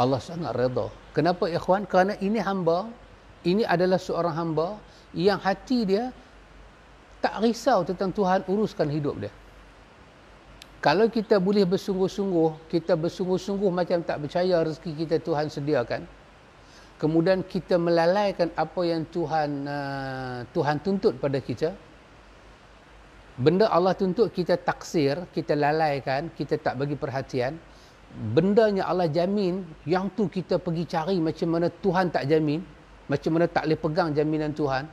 Allah sangat redha. Kenapa ikhwan? Kerana ini hamba, ini adalah seorang hamba yang hati dia tak risau tentang Tuhan uruskan hidup dia. Kalau kita boleh bersungguh-sungguh, kita bersungguh-sungguh macam tak percaya rezeki kita Tuhan sediakan, kemudian kita melalaikan apa yang Tuhan tuntut pada kita, benda Allah tuntut kita taksir, kita lalaikan, kita tak bagi perhatian, benda yang Allah jamin, yang tu kita pergi cari macam mana Tuhan tak jamin, macam mana tak boleh pegang jaminan Tuhan,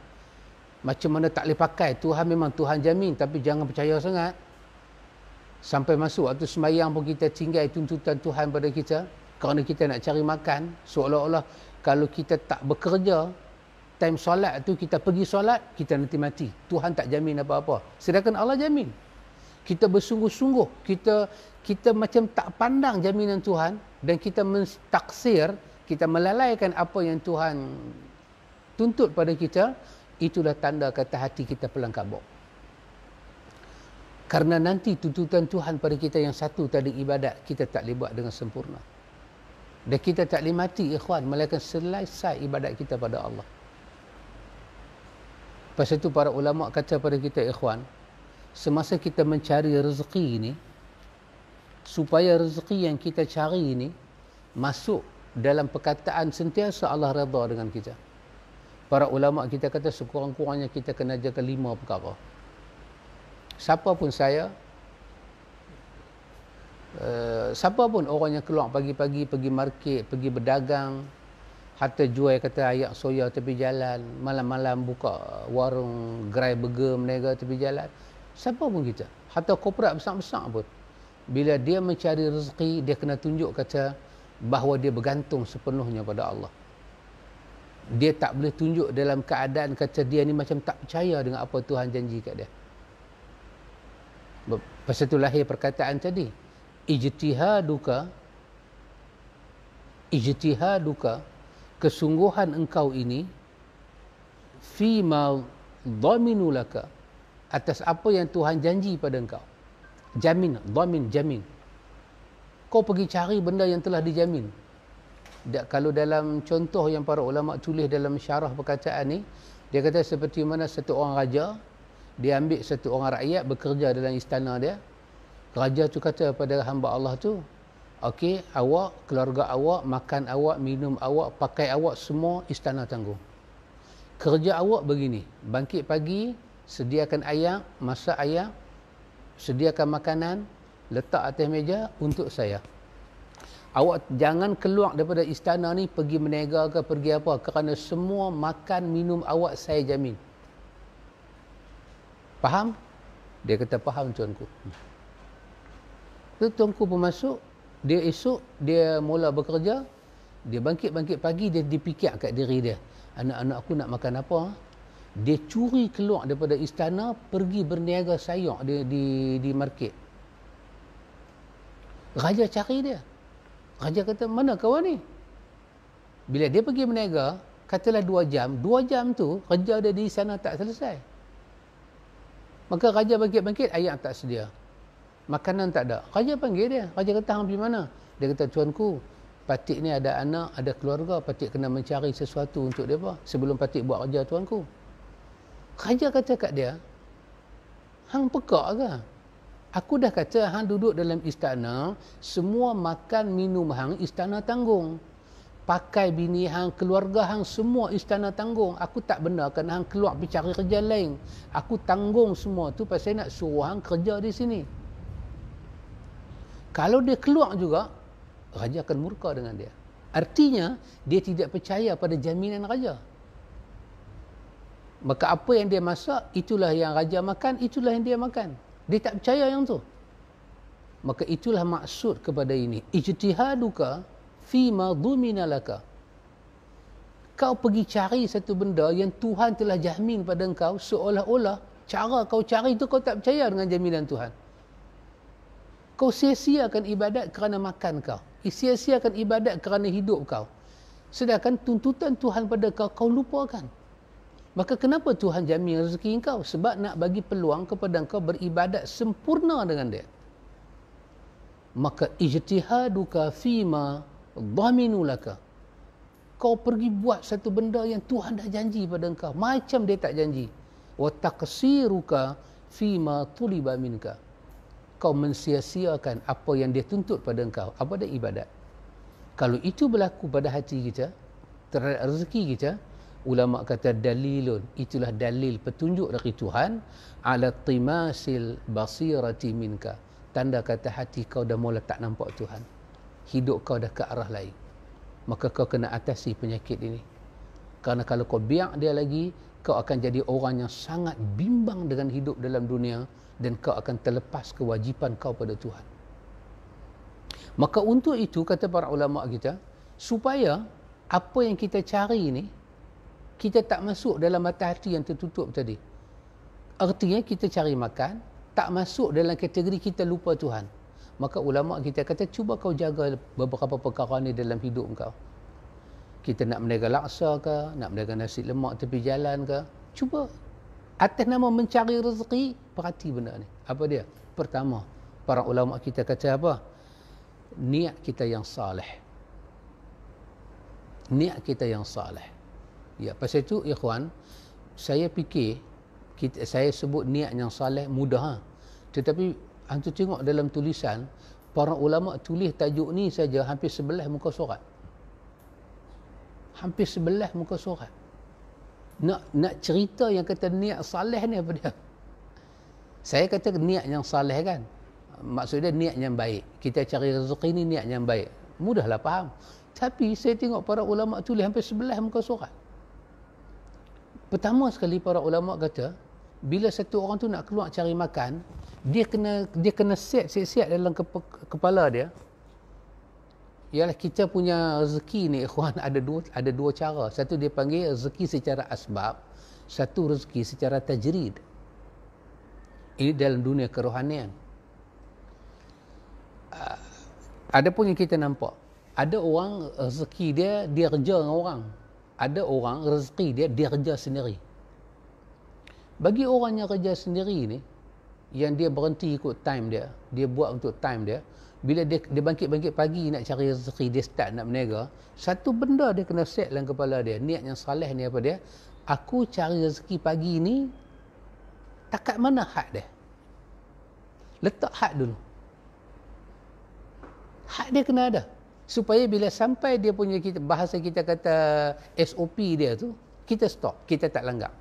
macam mana tak boleh pakai. Tuhan memang Tuhan jamin, tapi jangan percaya sangat. Sampai masuk waktu sembahyang pun kita tinggal tuntutan Tuhan pada kita, kerana kita nak cari makan. Seolah-olah kalau kita tak bekerja, time solat tu kita pergi solat, kita nanti mati. Tuhan tak jamin apa-apa, sedangkan Allah jamin. Kita bersungguh-sungguh, kita macam tak pandang jaminan Tuhan, dan kita mentaksir, kita melalaikan apa yang Tuhan tuntut pada kita. Itulah tanda kata hati kita pelang kabut. Karena nanti tuntutan Tuhan pada kita yang satu tadi, ibadat, kita tak boleh buat dengan sempurna. Dan kita tak boleh mati ikhwan, melainkan selesai ibadat kita pada Allah. Pasal itu para ulama kata pada kita ikhwan, semasa kita mencari rezeki ini, supaya rezeki yang kita cari ini masuk dalam perkataan sentiasa Allah redha dengan kita. Para ulama kita kata sekurang-kurangnya kita kena jaga 5 perkara. Siapa pun saya, siapa pun orang yang keluar pagi-pagi pergi market, pergi berdagang, hatta jual kata ayak soya tepi jalan, malam-malam buka warung gerai burger meniaga tepi jalan, siapa pun kita, hatta korporat besar-besar pun, bila dia mencari rezeki, dia kena tunjuk kata bahawa dia bergantung sepenuhnya pada Allah. Dia tak boleh tunjuk dalam keadaan kata dia ni macam tak percaya dengan apa Tuhan janji kat dia. Pasal itu lahir perkataan tadi, ijtihaduka, kesungguhan engkau ini, fima dhaminu laka, atas apa yang Tuhan janji pada engkau. Jamin, dhamin, jamin. Kau pergi cari benda yang telah dijamin. Kalau dalam contoh yang para ulama tulis dalam syarah perkataan ni, dia kata seperti mana satu orang raja, dia ambil satu orang rakyat bekerja dalam istana dia. Raja tu kata pada hamba Allah tu, okey, awak, keluarga awak, makan awak, minum awak, pakai awak, semua istana tanggung. Kerja awak begini, bangkit pagi, sediakan ayam, masak ayam, sediakan makanan, letak atas meja untuk saya. Awak jangan keluar daripada istana ni pergi berniaga ke pergi apa, kerana semua makan minum awak saya jamin. Faham? Dia kata faham tuanku. Tu tuanku pun masuk, dia esok dia mula bekerja, dia bangkit pagi, dia dipikir kat diri dia, anak-anak aku nak makan apa? Dia curi keluar daripada istana pergi berniaga sayur di market. Raja cari dia. Raja kata, mana kawan ni? Bila dia pergi berniaga, katalah 2 jam. 2 jam tu, kerja dia di sana tak selesai. Maka Raja bangkit-bangkit, air tak sedia. Makanan tak ada. Raja panggil dia. Raja kata, hang pergi mana? Dia kata, tuanku, Patik ni ada anak, ada keluarga. Patik kena mencari sesuatu untuk dia apa? Sebelum Patik buat kerja tuanku. Raja kata kat dia, hang pekak ke? Aku dah kata hang duduk dalam istana, semua makan minum hang istana tanggung. Pakai bini hang, keluarga hang, semua istana tanggung. Aku tak benarkan hang keluar pergi cari kerja lain. Aku tanggung semua tu pasal nak suruh hang kerja di sini. Kalau dia keluar juga, Raja akan murka dengan dia. Artinya, dia tidak percaya pada jaminan Raja. Maka apa yang dia masak, itulah yang Raja makan, itulah yang dia makan. Dia tak percaya yang tu. Maka itulah maksud kepada ini. Ijtihaduka fima dhumina laka. Kau pergi cari satu benda yang Tuhan telah jamin pada engkau, seolah-olah cara kau cari itu kau tak percaya dengan jaminan Tuhan. Kau sia-siakan ibadat kerana makan kau. Sia-siakan ibadat kerana hidup kau. Sedangkan tuntutan Tuhan pada kau, kau lupakan. Maka kenapa Tuhan jamin rezeki engkau? Sebab nak bagi peluang kepada engkau beribadat sempurna dengan dia. Maka ijtihaduka fima dhaminu laka. Kau pergi buat satu benda yang Tuhan dah janji pada engkau. Macam dia tak janji. Wa taqsiruka fima tuliba minka. Kau mensia-siakan apa yang dia tuntut pada engkau. Apa dia ibadat? Kalau itu berlaku pada hati kita, terhadap rezeki kita, ulama kata dalilun, itulah dalil petunjuk dari Tuhan, ala timasil basirati minka. Tanda kata hati kau dah mula tak nampak Tuhan. Hidup kau dah ke arah lain. Maka kau kena atasi penyakit ini. Kerana kalau kau biar dia lagi, kau akan jadi orang yang sangat bimbang dengan hidup dalam dunia dan kau akan terlepas kewajipan kau pada Tuhan. Maka untuk itu, kata para ulama kita, supaya apa yang kita cari ini, kita tak masuk dalam mata hati yang tertutup tadi. Artinya kita cari makan, tak masuk dalam kategori kita lupa Tuhan. Maka ulama kita kata, cuba kau jaga beberapa perkara ni dalam hidup kau. Kita nak berniaga laksa ke, nak berniaga nasi lemak tepi jalan ke, cuba atas nama mencari rezeki, perhati benda ni. Apa dia? Pertama, para ulama kita kata apa? Niat kita yang saleh. Niat kita yang saleh. Ya, pasal itu ikhwan, saya fikir saya sebut niat yang saleh mudah, ha? Tetapi antu tengok dalam tulisan para ulama tulis tajuk ni saja hampir 11 muka surat. Hampir 11 muka surat. Nak cerita yang kata niat saleh ni apa dia? Saya kata niat yang saleh kan. Maksudnya niat yang baik. Kita cari rezeki ni niat yang baik. Mudahlah faham. Tapi saya tengok para ulama tulis hampir 11 muka surat. Pertama sekali para ulama kata, bila satu orang tu nak keluar cari makan, dia kena set dalam kepala dia. Ialah kita punya rezeki ni ikhwan ada dua cara. Satu dia panggil rezeki secara asbab, satu rezeki secara tajrid. Ini dalam dunia kerohanian. Ada pun yang kita nampak, ada orang rezeki dia kerja dengan orang. Ada orang rezeki dia kerja sendiri. Bagi orang yang kerja sendiri ni, yang dia berhenti ikut time dia, dia buat untuk time dia, bila dia bangkit pagi nak cari rezeki, dia start nak berniaga, satu benda dia kena set dalam kepala dia, niat yang saleh ni apa dia? Aku cari rezeki pagi ni, takat mana had dia? Letak had dulu. Had dia kena ada. Supaya bila sampai dia punya bahasa kita kata SOP dia tu, kita stop, kita tak langgar.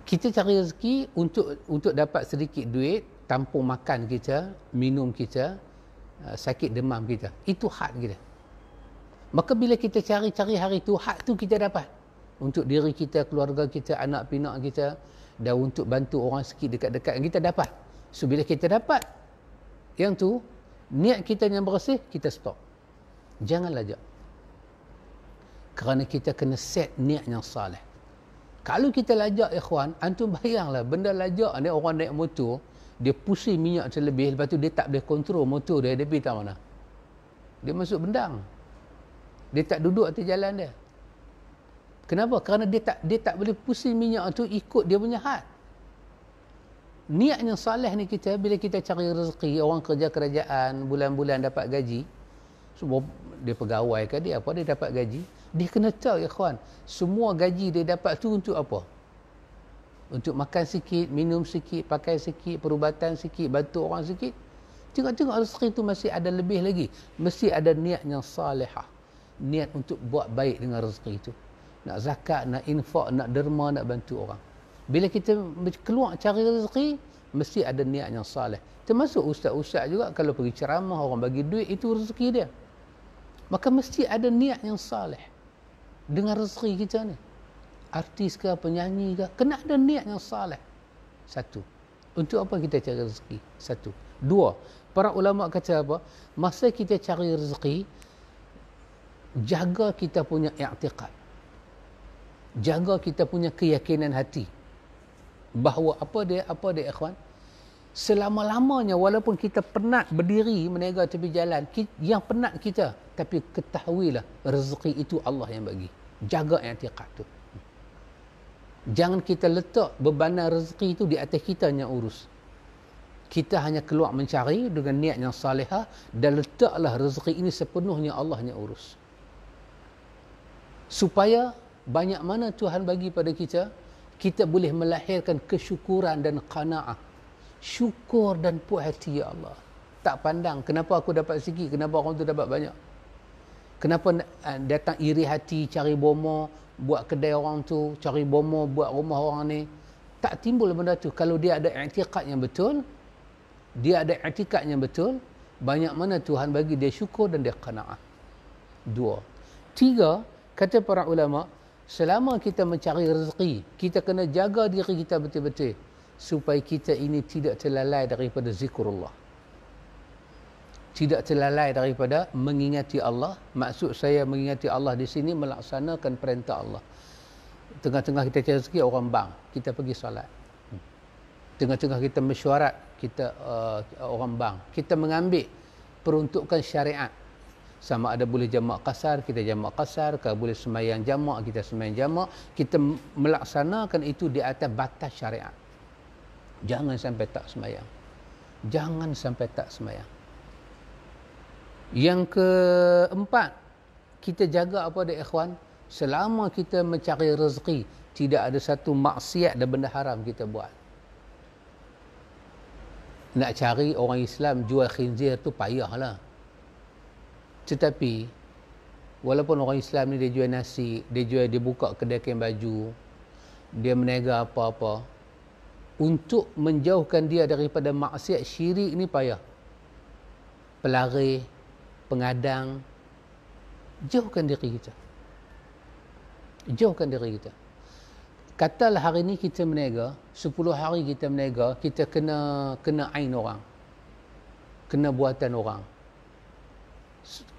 Kita cari rezeki untuk dapat sedikit duit, tampung makan kita, minum kita, sakit demam kita. Itu hak kita. Maka bila kita cari-cari hari itu, hak tu kita dapat. Untuk diri kita, keluarga kita, anak pinak kita, dan untuk bantu orang sikit dekat-dekat kita dapat. So bila kita dapat yang tu, niat kita yang bersih, kita stop. Jangan lajak. Kerana kita kena set niat yang salih. Kalau kita lajak, ikhwan, antum bayanglah, benda lajak ni orang naik motor, dia pusing minyak terlebih, lepas tu dia tak boleh kontrol motor dia pergi tak mana. Dia masuk bendang. Dia tak duduk atas jalan dia. Kenapa? Kerana dia tak boleh pusing minyak tu ikut dia punya had. Niat yang salih ni kita, bila kita cari rezeki, orang kerja kerajaan, bulan-bulan dapat gaji, semua dia pegawai ke dia apa, dia dapat gaji, dia kena tahu, ya kawan, semua gaji dia dapat tu untuk apa? Untuk makan sikit, minum sikit, pakai sikit, perubatan sikit, bantu orang sikit. Tengok-tengok rezeki tu masih ada lebih lagi. Mesti ada niat yang salihah. Niat untuk buat baik dengan rezeki itu. Nak zakat, nak infak, nak derma, nak bantu orang. Bila kita keluar cari rezeki, mesti ada niat yang salih. Termasuk ustaz-ustaz juga, kalau pergi ceramah, orang bagi duit, itu rezeki dia. Maka mesti ada niat yang salih dengan rezeki kita ni. Artis ke, penyanyi ke, kena ada niat yang salih. Satu. Untuk apa kita cari rezeki? Satu. Dua. Para ulama kata apa? Masa kita cari rezeki, jaga kita punya i'tiqad. Jaga kita punya keyakinan hati. Bahawa apa dia ikhwan? Selama-lamanya walaupun kita penat berdiri meniaga tepi jalan, yang penat kita, tapi ketahuilah rezeki itu Allah yang bagi. Jaga i'tiqad tu. Jangan kita letak bebanan rezeki itu di atas kita yang urus. Kita hanya keluar mencari dengan niat yang salihah, dan letaklah rezeki ini sepenuhnya Allah yang urus. Supaya banyak mana Tuhan bagi pada kita, kita boleh melahirkan kesyukuran dan qanaah. Syukur dan puas hati, ya Allah. Tak pandang kenapa aku dapat sikit, kenapa orang tu dapat banyak. Kenapa datang iri hati, cari bomo, buat kedai orang tu, cari bomo, buat rumah orang ni. Tak timbul benda tu. Kalau dia ada i'tiqad yang betul, banyak mana Tuhan bagi dia syukur dan dia qanaah. Dua. Tiga, kata para ulama, selama kita mencari rezeki, kita kena jaga diri kita betul-betul supaya kita ini tidak terlalai daripada zikrullah. Tidak terlalai daripada mengingati Allah. Maksud saya mengingati Allah di sini melaksanakan perintah Allah. Tengah-tengah kita cari rezeki, orang bang, kita pergi solat. Tengah-tengah kita mesyuarat, kita orang bang, kita mengambil peruntukan syariat. Sama ada boleh jamak kasar, kita jamak kasar. Kalau boleh semayang jamak, kita semayang jamak. Kita melaksanakan itu di atas batas syariat. Jangan sampai tak semayang. Jangan sampai tak semayang. Yang keempat, kita jaga apa dia ikhwan? Selama kita mencari rezeki, tidak ada satu maksiat dan benda haram kita buat. Nak cari orang Islam jual khinzir tu payahlah. Tetapi walaupun orang Islam ni dia jual nasi, dia buka kedai kain baju, dia meniaga apa-apa, untuk menjauhkan dia daripada maksiat syirik ni payah. Pelarih, pengadang, jauhkan diri kita. Jauhkan diri kita. Katalah hari ni kita meniaga, 10 hari kita meniaga, kita kena ain orang. Kena buatan orang.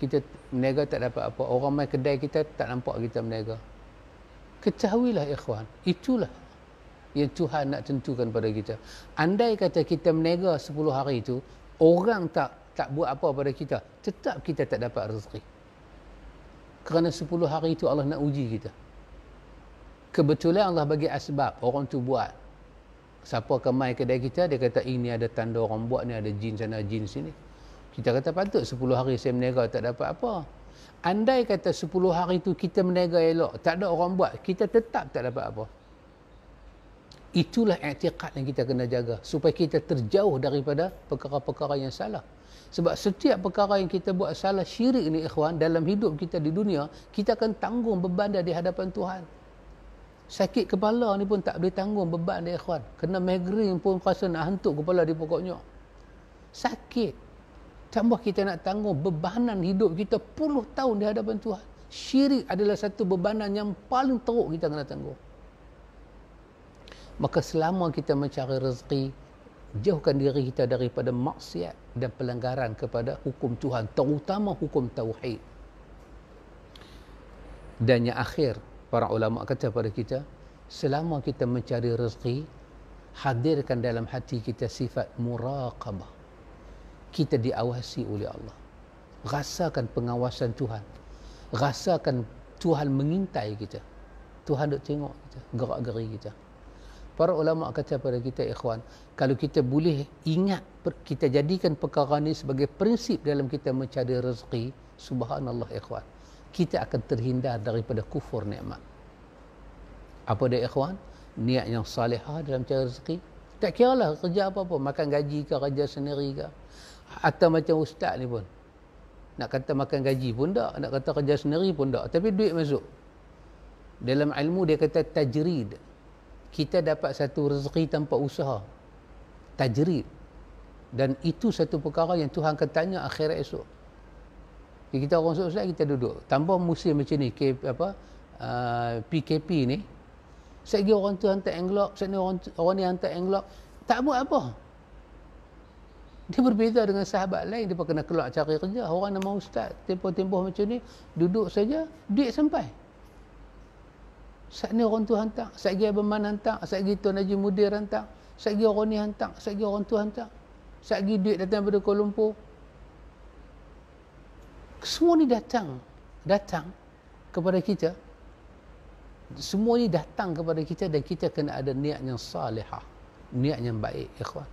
Kita meniaga tak dapat apa. Orang main kedai kita tak nampak kita meniaga. Ketahuilah ikhwan, itulah yang Tuhan nak tentukan pada kita. Andai kata kita meniaga 10 hari itu, orang tak buat apa pada kita, tetap kita tak dapat rezeki. Kerana 10 hari itu Allah nak uji kita. Kebetulan Allah bagi asbab, orang tu buat. Siapa kemai kedai kita, dia kata ini ada tanda orang buat ni, ada jin sana, jin sini. Kita kata patut 10 hari saya meniaga tak dapat apa. Andai kata 10 hari itu kita meniaga elok, tak ada orang buat, kita tetap tak dapat apa. Itulah i'tiqad yang kita kena jaga supaya kita terjauh daripada perkara-perkara yang salah. Sebab setiap perkara yang kita buat salah syirik ni ikhwan, dalam hidup kita di dunia, kita akan tanggung beban dia di hadapan Tuhan. Sakit kepala ni pun tak boleh tanggung beban dia ikhwan. Kena migraine pun rasa nak hantuk kepala di pokoknya. Sakit. Tambah kita nak tanggung bebanan hidup kita puluh tahun di hadapan Tuhan. Syirik adalah satu bebanan yang paling teruk kita kena tanggung. Maka selama kita mencari rezeki, jauhkan diri kita daripada maksiat dan pelanggaran kepada hukum Tuhan, terutama hukum tauhid. Dan yang akhir, para ulama kata pada kita, selama kita mencari rezeki, hadirkan dalam hati kita sifat muraqabah. Kita diawasi oleh Allah. Rasakan pengawasan Tuhan. Rasakan Tuhan mengintai kita. Tuhan duk tengok kita, gerak-geri kita. Para ulama kata pada kita, ikhwan, kalau kita boleh ingat, kita jadikan perkara ini sebagai prinsip dalam kita mencari rezeki, subhanallah ikhwan, kita akan terhindar daripada kufur nikmat. Apa dia ikhwan? Niat yang salihah dalam cari rezeki. Tak kiralah kerja apa-apa, makan gaji ke, kerja sendiri ke, atau macam ustaz ni pun, nak kata makan gaji pun tak, nak kata kerja sendiri pun tak, tapi duit masuk. Dalam ilmu dia kata tajrid. Kita dapat satu rezeki tanpa usaha. Tajrid. Dan itu satu perkara yang Tuhan akan tanya akhirat esok. Kita orang susah, kita duduk. Tanpa musim macam ni, PKP ni, segi orang tu hantar englok, segi orang ni hantar englok, tak buat apa. Dia berbeza dengan sahabat lain, dia kena keluar cari kerja. Orang nama ustaz, tempoh-tempoh macam ni, duduk saja, duit sampai. Saat ni orang tu hantar, saat lagi Abang Man hantar, saat lagi Tuan Haji Mudir hantar, saat lagi orang ni hantar, saat lagi orang tu hantar, saat lagi duit datang daripada Kuala Lumpur. Semua ni datang kepada kita. Semua ni datang kepada kita dan kita kena ada niat yang salihah, niat yang baik, ikhwan.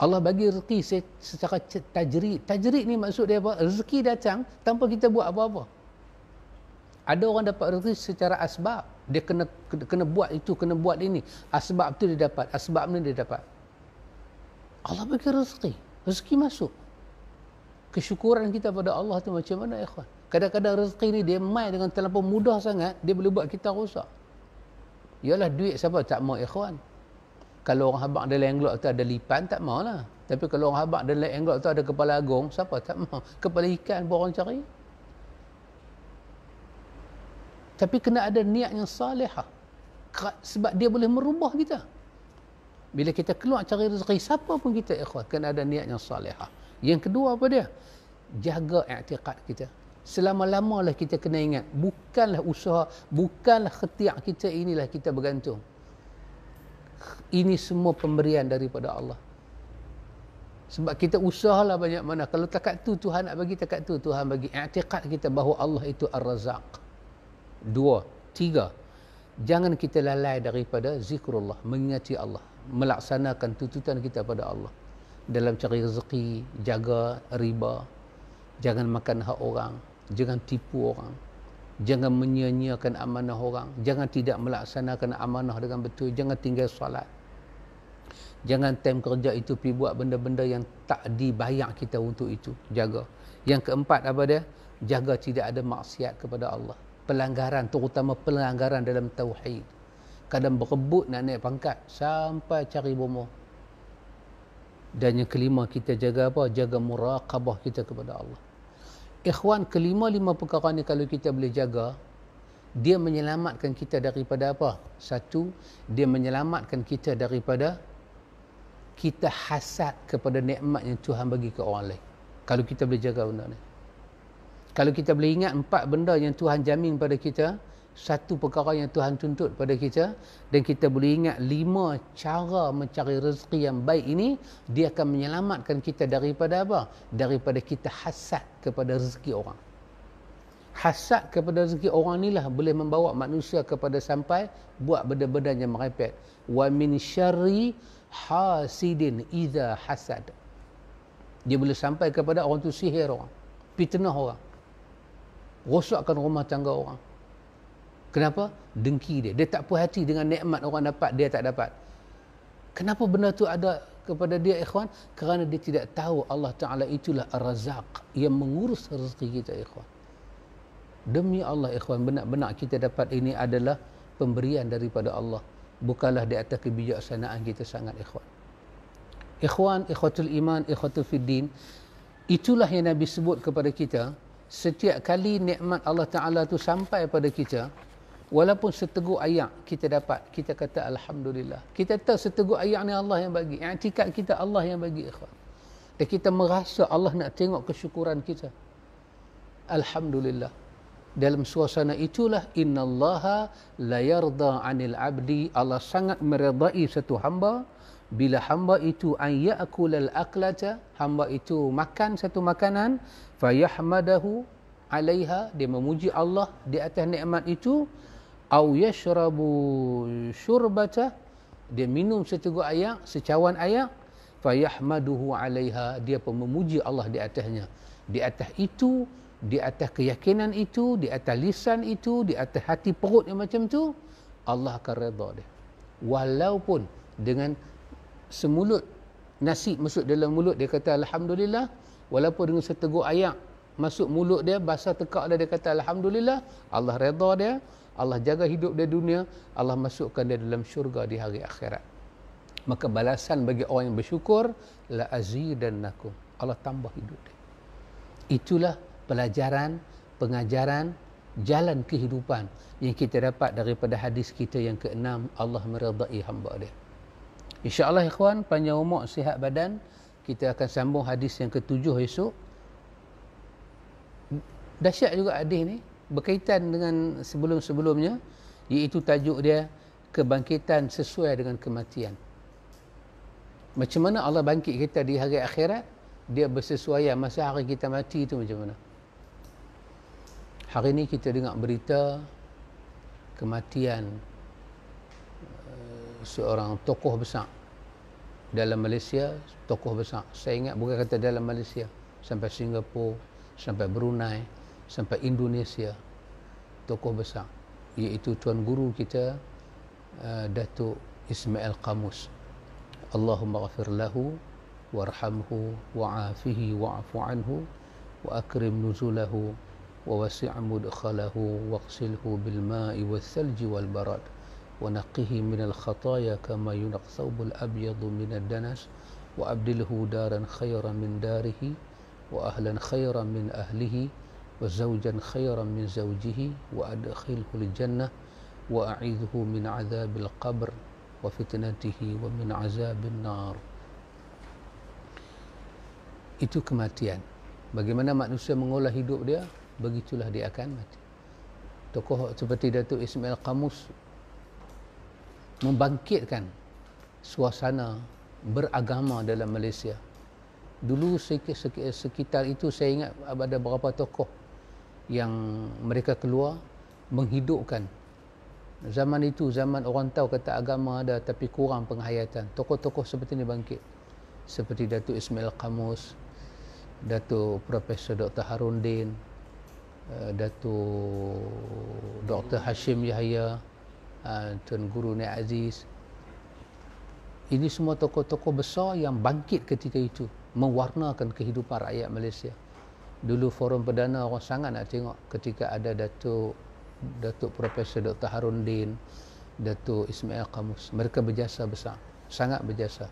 Allah bagi rezeki secara tajrid. Tajrid ni maksud dia apa? Rezeki datang tanpa kita buat apa-apa. Ada orang dapat rezeki secara asbab. Dia kena buat itu, kena buat ini. Asbab tu dia dapat, asbab ni dia dapat. Allah bagi rezeki. Rezeki masuk. Kesyukuran kita pada Allah tu macam mana, ikhwan? Kadang-kadang rezeki ni dia main dengan terlalu mudah sangat, dia boleh buat kita rosak. Yalah, duit siapa tak mau, ikhwan? Kalau orang habaq dalam englok tu ada lipan, tak mau lah. Tapi kalau orang habaq dalam englok tu ada kepala agung, siapa tak mau? Kepala ikan pun orang cari. Tapi kena ada niat yang salihah. Sebab dia boleh merubah kita. Bila kita keluar cari rezeki, siapa pun kita, ikhwan, kena ada niat yang salihah. Yang kedua apa dia? Jaga i'tiqad kita. Selama-lamalah kita kena ingat, bukanlah usaha, bukanlah khetiak kita inilah kita bergantung. Ini semua pemberian daripada Allah. Sebab kita usahalah banyak mana. Kalau takat tu Tuhan nak bagi, takat tu Tuhan bagi. I'tiqad kita bahawa Allah itu Ar-Razzaq. 2, 3. Jangan kita lalai daripada zikrullah, mengingati Allah, melaksanakan tuntutan kita pada Allah. Dalam cari rezeki, jaga riba, jangan makan hak orang, jangan tipu orang, jangan menyia-nyiakan amanah orang, jangan tidak melaksanakan amanah dengan betul, jangan tinggal solat. Jangan time kerja itu pergi buat benda-benda yang tak dibayar kita untuk itu. Jaga. Yang keempat apa dia? Jaga tidak ada maksiat kepada Allah. Pelanggaran, terutama pelanggaran dalam tauhid. Kadang berebut nak naik pangkat sampai cari bomoh. Dan yang kelima, kita jaga apa? Jaga muraqabah kita kepada Allah. Ikhwan, kelima-lima perkara ni kalau kita boleh jaga, dia menyelamatkan kita daripada apa? Satu, dia menyelamatkan kita daripada kita hasad kepada nikmat yang Tuhan bagi ke orang lain. Kalau kita boleh jaga benda ni. Kalau kita boleh ingat 4 benda yang Tuhan jamin pada kita, 1 perkara yang Tuhan tuntut pada kita, dan kita boleh ingat 5 cara mencari rezeki yang baik ini, dia akan menyelamatkan kita daripada apa? Daripada kita hasad kepada rezeki orang. Hasad kepada rezeki orang inilah boleh membawa manusia kepada sampai buat benda-benda yang merepek. Wa min syarri hasidin idza hasad. Dia boleh sampai kepada orang tu sihir orang, fitnah orang, rosakkan rumah tangga orang. Kenapa? Dengki dia. Dia tak puas hati dengan nikmat orang dapat, dia tak dapat. Kenapa benda tu ada kepada dia, ikhwan? Kerana dia tidak tahu Allah Ta'ala itulah Ar-Razzaq yang mengurus rezeki kita, ikhwan. Demi Allah, ikhwan, benar-benar kita dapat ini adalah pemberian daripada Allah. Bukanlah di atas kebijaksanaan kita sangat, ikhwan. Ikhwan, ikhwatul iman, ikhwatul fiddin, Itulah yang Nabi sebut kepada kita, setiap kali nikmat Allah Ta'ala tu sampai pada kita, walaupun seteguk ayak kita dapat, kita kata Alhamdulillah. Kita tahu seteguk ayak ni Allah yang bagi. I'tikad kita Allah yang bagi, ikhwan. Dan kita merasa Allah nak tengok kesyukuran kita. Alhamdulillah. Dalam suasana itulah, innallaha la yarda 'anil 'abdi, Allah sangat meredai satu hamba bila hamba itu an ya'kulal aklata, hamba itu makan satu makanan, fayahmadahu 'alaiha, dia memuji Allah di atas nikmat itu, au yashrabu syurbata, dia minum seteguk air, secawan air, fayahmaduhu 'alaiha, dia pun memuji Allah di atasnya. Di atas itu, di atas keyakinan itu, di atas lisan itu, di atas hati perut yang macam tu, Allah akan redha dia. Walaupun dengan semulut nasi masuk dalam mulut, dia kata Alhamdulillah. Walaupun dengan seteguk ayak masuk mulut dia, basah tekak dia kata Alhamdulillah, Allah redha dia, Allah jaga hidup dia dunia, Allah masukkan dia dalam syurga di hari akhirat. Maka balasan bagi orang yang bersyukur, la azidannakum, Allah tambah hidup dia. Itulah pelajaran, pengajaran, jalan kehidupan yang kita dapat daripada hadis kita yang ke-6, Allah meredai hamba dia. InsyaAllah ikhwan, panjang umur, sihat badan. Kita akan sambung hadis yang ke-7 esok. Dahsyat juga hadis ni, berkaitan dengan sebelum-sebelumnya, iaitu tajuk dia, kebangkitan sesuai dengan kematian. Macam mana Allah bangkit kita di hari akhirat, dia bersesuaian masa hari kita mati itu macam mana. Hari ini kita dengar berita kematian seorang tokoh besar dalam Malaysia, tokoh besar. Saya ingat bukan kata dalam Malaysia, sampai Singapura, sampai Brunei, sampai Indonesia, tokoh besar, iaitu tuan guru kita, Datuk Ismail Qamus. Allahumma ghafir lahu warhamhu wa'afihi wa'afu anhu wa akrim nuzulahu ووسع مدخله واغسله بالماء والثلج والبرد ونقه من الخطايا كما ينقى الثوب الأبيض من الدنس وأبدله دارا خيرا من داره وأهلا خيرا من أهله وزوجا خيرا من زوجه وأدخله الجنة وأعيذه من عذاب القبر وفتنته ومن عذاب النار. Itu kematian. Bagaimana manusia mengolah hidup dia, begitulah dia akan mati. Tokoh seperti Datuk Ismail Qamus membangkitkan suasana beragama dalam Malaysia. Dulu sekitar itu saya ingat ada beberapa tokoh yang mereka keluar menghidupkan. Zaman itu, zaman orang tahu kata agama ada tapi kurang penghayatan. Tokoh-tokoh seperti ini bangkit. Seperti Datuk Ismail Qamus, Datuk Profesor Dr. Harundin, Datuk Dr. Hashim Yahya, Tuan Guru Nik Aziz. Ini semua tokoh-tokoh besar yang bangkit ketika itu, mewarnakan kehidupan rakyat Malaysia. Dulu forum perdana orang sangat nak tengok ketika ada Datuk Profesor Dr. Harundin, Datuk Ismail Qamus. Mereka berjasa besar, sangat berjasa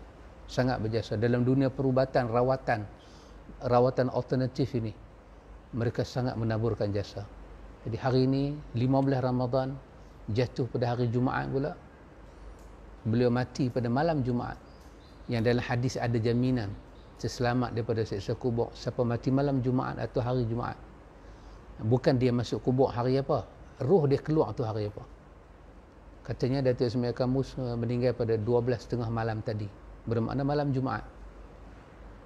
dalam dunia perubatan, rawatan alternatif ini. Mereka sangat menaburkan jasa. Jadi hari ini 15 Ramadan jatuh pada hari Jumaat pula. Beliau mati pada malam Jumaat, yang dalam hadis ada jaminan terselamat daripada siksa kubur siapa mati malam Jumaat atau hari Jumaat. Bukan dia masuk kubur hari apa, roh dia keluar tu hari apa. Katanya Datuk Ismail Qamus meninggal pada 12.30 malam tadi, bermakna malam Jumaat.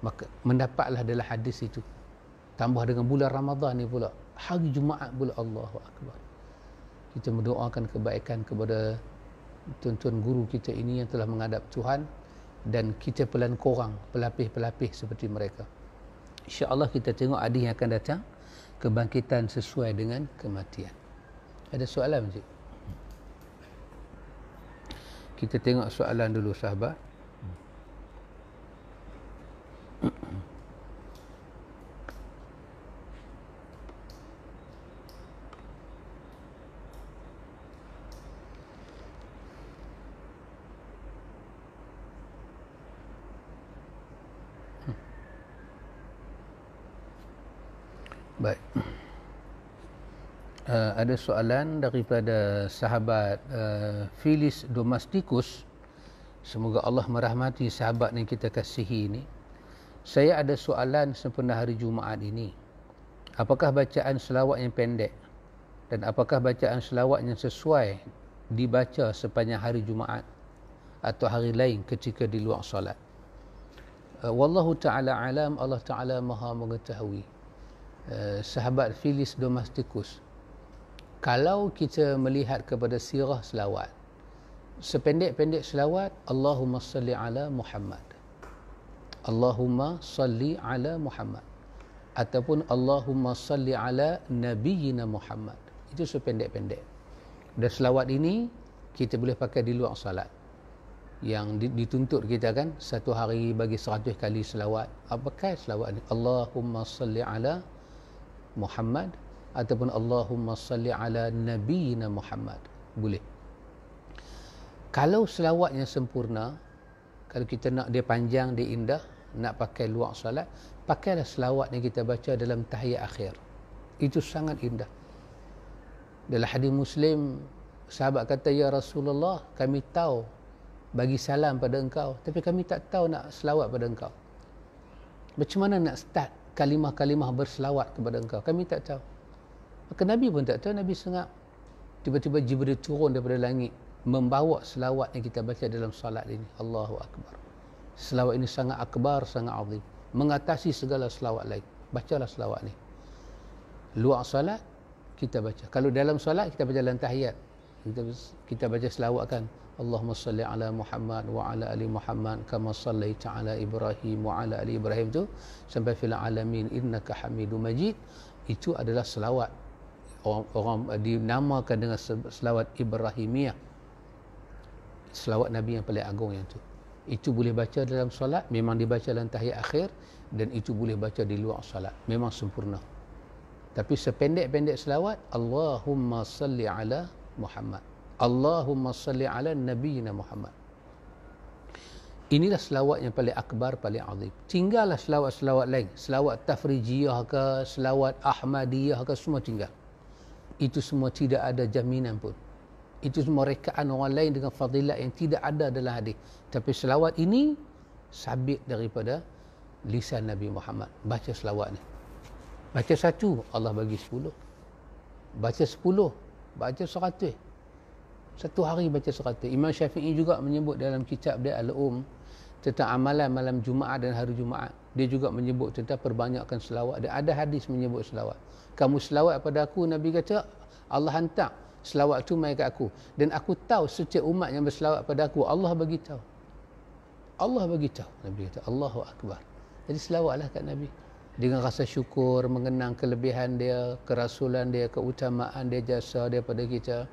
Maka mendapatlah dalam hadis itu, tambah dengan bulan Ramadan ni pula, hari Jumaat pula. Allahu Akbar. Kita mendoakan kebaikan kepada tuan-tuan guru kita ini yang telah menghadap Tuhan, dan kita pelan korang, pelapis-pelapis seperti mereka. InsyaAllah kita tengok hadis yang akan datang, kebangkitan sesuai dengan kematian. Ada soalan, Encik? Kita tengok soalan dulu, sahabat. Baik. Ada soalan daripada sahabat Filis Domesticus. Semoga Allah merahmati sahabat yang kita kasihi ini. Saya ada soalan sempena hari Jumaat ini. Apakah bacaan selawat yang pendek dan apakah bacaan selawat yang sesuai dibaca sepanjang hari Jumaat atau hari lain ketika di luar solat? Wallahu ta'ala alam, Allah ta'ala maha mengetahui. Sahabat Filis Domesticus, kalau kita melihat kepada sirah selawat, sependek-pendek selawat, Allahumma salli ala Muhammad, Allahumma salli ala Muhammad, ataupun Allahumma salli ala Nabiyyina Muhammad. Itu sependek-pendek. Dan selawat ini kita boleh pakai di luar salat. Yang dituntut kita kan, satu hari bagi 100 kali selawat. Apakah selawat ini? Allahumma salli ala Muhammad ataupun Allahumma salli ala Nabiyyina Muhammad. Boleh. Kalau selawatnya sempurna, kalau kita nak dia panjang, dia indah, nak pakai luar salat, pakailah selawat yang kita baca dalam tahiyat akhir. Itu sangat indah. Dalam hadis Muslim, sahabat kata, ya Rasulullah, kami tahu bagi salam pada engkau, tapi kami tak tahu nak selawat pada engkau. Macam mana nak start kalimah-kalimah berselawat kepada engkau? Kami tak tahu. Maka Nabi pun tak tahu. Nabi sengap. Tiba-tiba Jibril turun daripada langit, membawa selawat yang kita baca dalam salat ini. Allahu Akbar. Selawat ini sangat akbar, sangat azim, mengatasi segala selawat lain. Bacalah selawat ni. Luar salat kita baca. Kalau dalam salat kita baca dalam tahiyat, kita baca selawat kan, Allahumma salli ala Muhammad wa ala ali Muhammad kama sallaita ala Ibrahim wa ala ali Ibrahim, tu sampai fil alamin innaka Hamidum Majid. Itu adalah selawat, orang dinamakan dengan selawat Ibrahimiyah, selawat Nabi yang paling agung yang tu. Itu boleh baca dalam solat, memang dibaca dalam tahiyat akhir, dan itu boleh baca di luar solat, memang sempurna. Tapi sependek-pendek selawat, Allahumma salli ala Muhammad, Allahumma salli ala Nabiyyina Muhammad. Inilah selawat yang paling akbar, paling azim. Tinggallah selawat-selawat lain, selawat tafrijiyah ke, selawat ahmadiyah ke, semua tinggal. Itu semua tidak ada jaminan pun. Itu semua rekaan orang lain dengan fadilat yang tidak ada dalam hadis. Tapi selawat ini sabit daripada lisan Nabi Muhammad. Baca selawat ni. Baca satu, Allah bagi 10. Baca 10, baca 100. Satu hari baca 100. Imam Syafi'i juga menyebut dalam kitab dia Al-Um tentang amalan malam Jumaat dan hari Jumaat. Dia juga menyebut tentang perbanyakkan selawat. Dia ada hadis menyebut selawat. Kamu selawat pada aku, Nabi kata, Allah hantar selawat tu mai kat aku, dan aku tahu setiap umat yang berselawat pada aku, Allah bagi tahu. Allah bagi tahu. Nabi kata, Allahu Akbar. Jadi selawatlah kat Nabi dengan rasa syukur, mengenang kelebihan dia, kerasulan dia, keutamaan dia, jasa dia pada kita.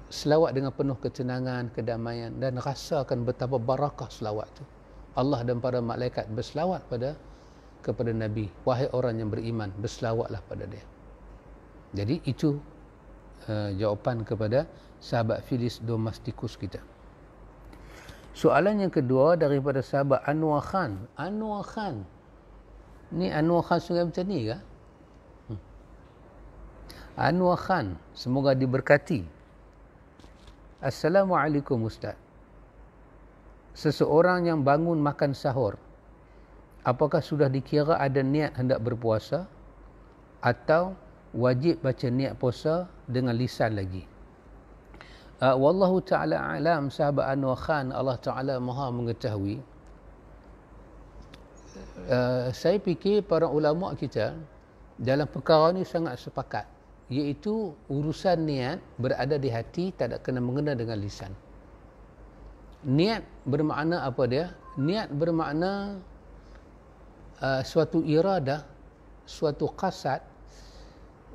Selawat dengan penuh ketenangan, kedamaian, dan rasakan betapa barakah selawat tu. Allah dan para malaikat berselawat kepada Nabi. Wahai orang yang beriman, berselawatlah pada dia. Jadi itu jawapan kepada sahabat Filis Domesticus kita. Soalan yang kedua daripada sahabat Anwar Khan. Anwar Khan. Ni Anwar Khan Sungai Petani ke? Anwar Khan, semoga diberkati. Assalamualaikum Ustaz. Seseorang yang bangun makan sahur, apakah sudah dikira ada niat hendak berpuasa atau wajib baca niat puasa dengan lisan lagi? Wallahu ta'ala alam, sahabat Anwar Khan, Allah Ta'ala maha mengetahui. Saya fikir para ulama kita dalam perkara ni sangat sepakat, iaitu urusan niat berada di hati, tak ada kena mengena dengan lisan. Niat bermakna apa dia? Niat bermakna suatu iradah, suatu qasad,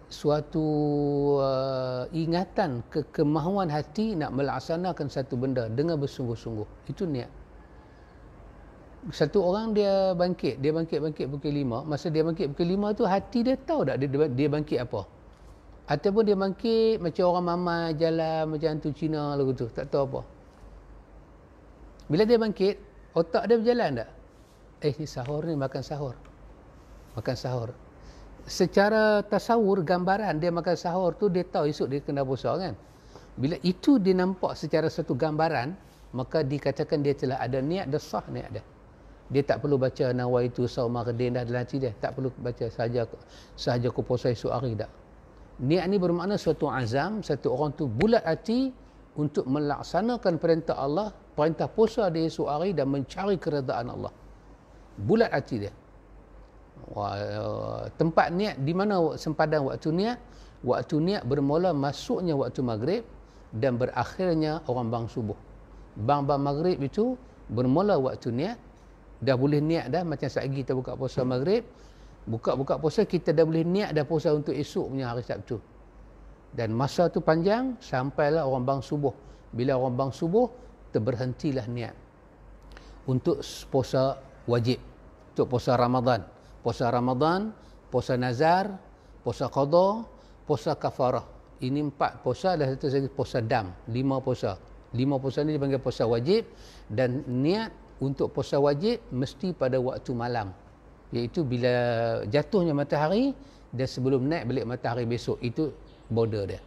suatu ingatan, kemahuan hati nak melaksanakan satu benda dengan bersungguh-sungguh. Itu niat. Satu orang dia bangkit pukul 5. Masa dia bangkit pukul 5 tu, hati dia tahu tak dia bangkit apa? Ataupun dia bangkit macam orang mamai jalan macam hantu Cina lagu tu, tak tahu apa. Bila dia bangkit, otak dia berjalan tak? Ni sahur ni, makan sahur. secara tasawur, gambaran dia makan sahur tu, dia tahu esok dia kena puasa kan. Bila itu dia nampak secara satu gambaran, maka dikatakan dia telah ada niat, dah sah niat dia. Dia tak perlu baca nawaitu sauma ghadin dah dalam hati dia, tak perlu baca sahaja aku puasa esok hari dah. Niat ni bermakna suatu azam, satu orang tu bulat hati untuk melaksanakan perintah Allah, perintah puasa di esok hari dan mencari keredaan Allah. Bulat hati dia. Tempat niat di mana sempadan waktu niat? Waktu niat bermula masuknya waktu maghrib dan berakhirnya orang bang subuh. Bang maghrib itu bermula waktu niat, dah boleh niat dah, macam sehari kita buka puasa maghrib, buka puasa kita dah boleh niat dah puasa untuk esok punya hari Sabtu. Dan masa tu panjang sampailah orang bang subuh. Bila orang bang subuh, terberhentilah niat untuk puasa wajib, untuk puasa Ramadan. Puasa Ramadan, puasa nazar, puasa qada, puasa kafarah. Ini 4 puasa, dah satu lagi puasa dam, 5 puasa. 5 puasa ni dipanggil puasa wajib, dan niat untuk puasa wajib mesti pada waktu malam, iaitu bila jatuhnya matahari dan sebelum naik balik matahari besok. Itu border dia.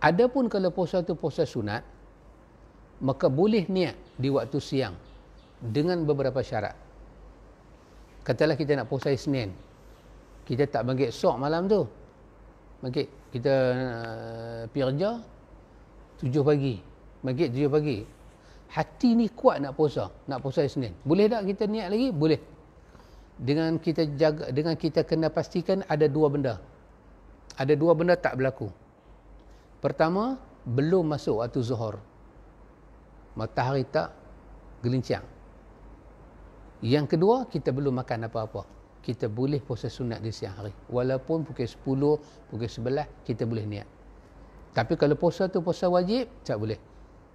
Adapun kalau puasa tu puasa sunat, maka boleh niat di waktu siang dengan beberapa syarat. Katalah kita nak puasa Isnin, kita tak bangkit sok malam tu, bangkit kita pergi kerja 7 pagi, bangkit 7 pagi, hati ni kuat nak puasa Isnin, boleh tak kita niat lagi? Boleh. Dengan kita jaga, dengan kita kena pastikan ada 2 benda. Ada 2 benda tak berlaku. Pertama, belum masuk waktu zuhur, matahari tak gelincang. Yang kedua, kita belum makan apa-apa. Kita boleh puasa sunat di siang hari. Walaupun pukul 10, pukul 11, kita boleh niat. Tapi kalau puasa tu puasa wajib, tak boleh.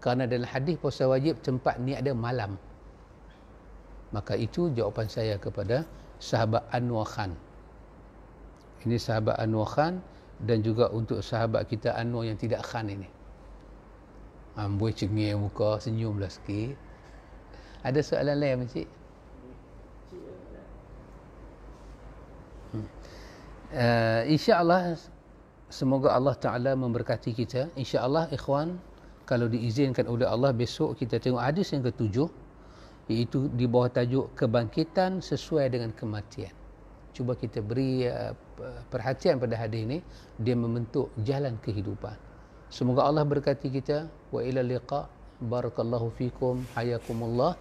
Kerana dalam hadis puasa wajib tempat niat dia malam. Maka itu jawapan saya kepada sahabat Anwar Khan. Ini sahabat Anwar Khan, dan juga untuk sahabat kita Anwar yang tidak Khan ini. Amboi cengih muka, senyumlah sikit. Ada soalan lain, Encik? InsyaAllah semoga Allah Ta'ala memberkati kita. InsyaAllah ikhwan, kalau diizinkan oleh Allah, besok kita tengok hadis yang ke-7, iaitu di bawah tajuk kebangkitan sesuai dengan kematian. Cuba kita beri perhatian pada hadis ini, dia membentuk jalan kehidupan. Semoga Allah berkati kita. Wa ila liqa, barakallahu fikum, hayakumullah,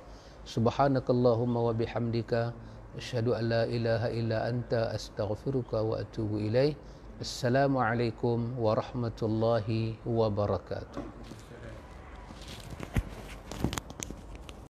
subhanakallahumma wa bihamdika, asyhadu an la ilaha illa anta, astaghfiruka wa atubu ilaih. Assalamualaikum warahmatullahi wabarakatuh.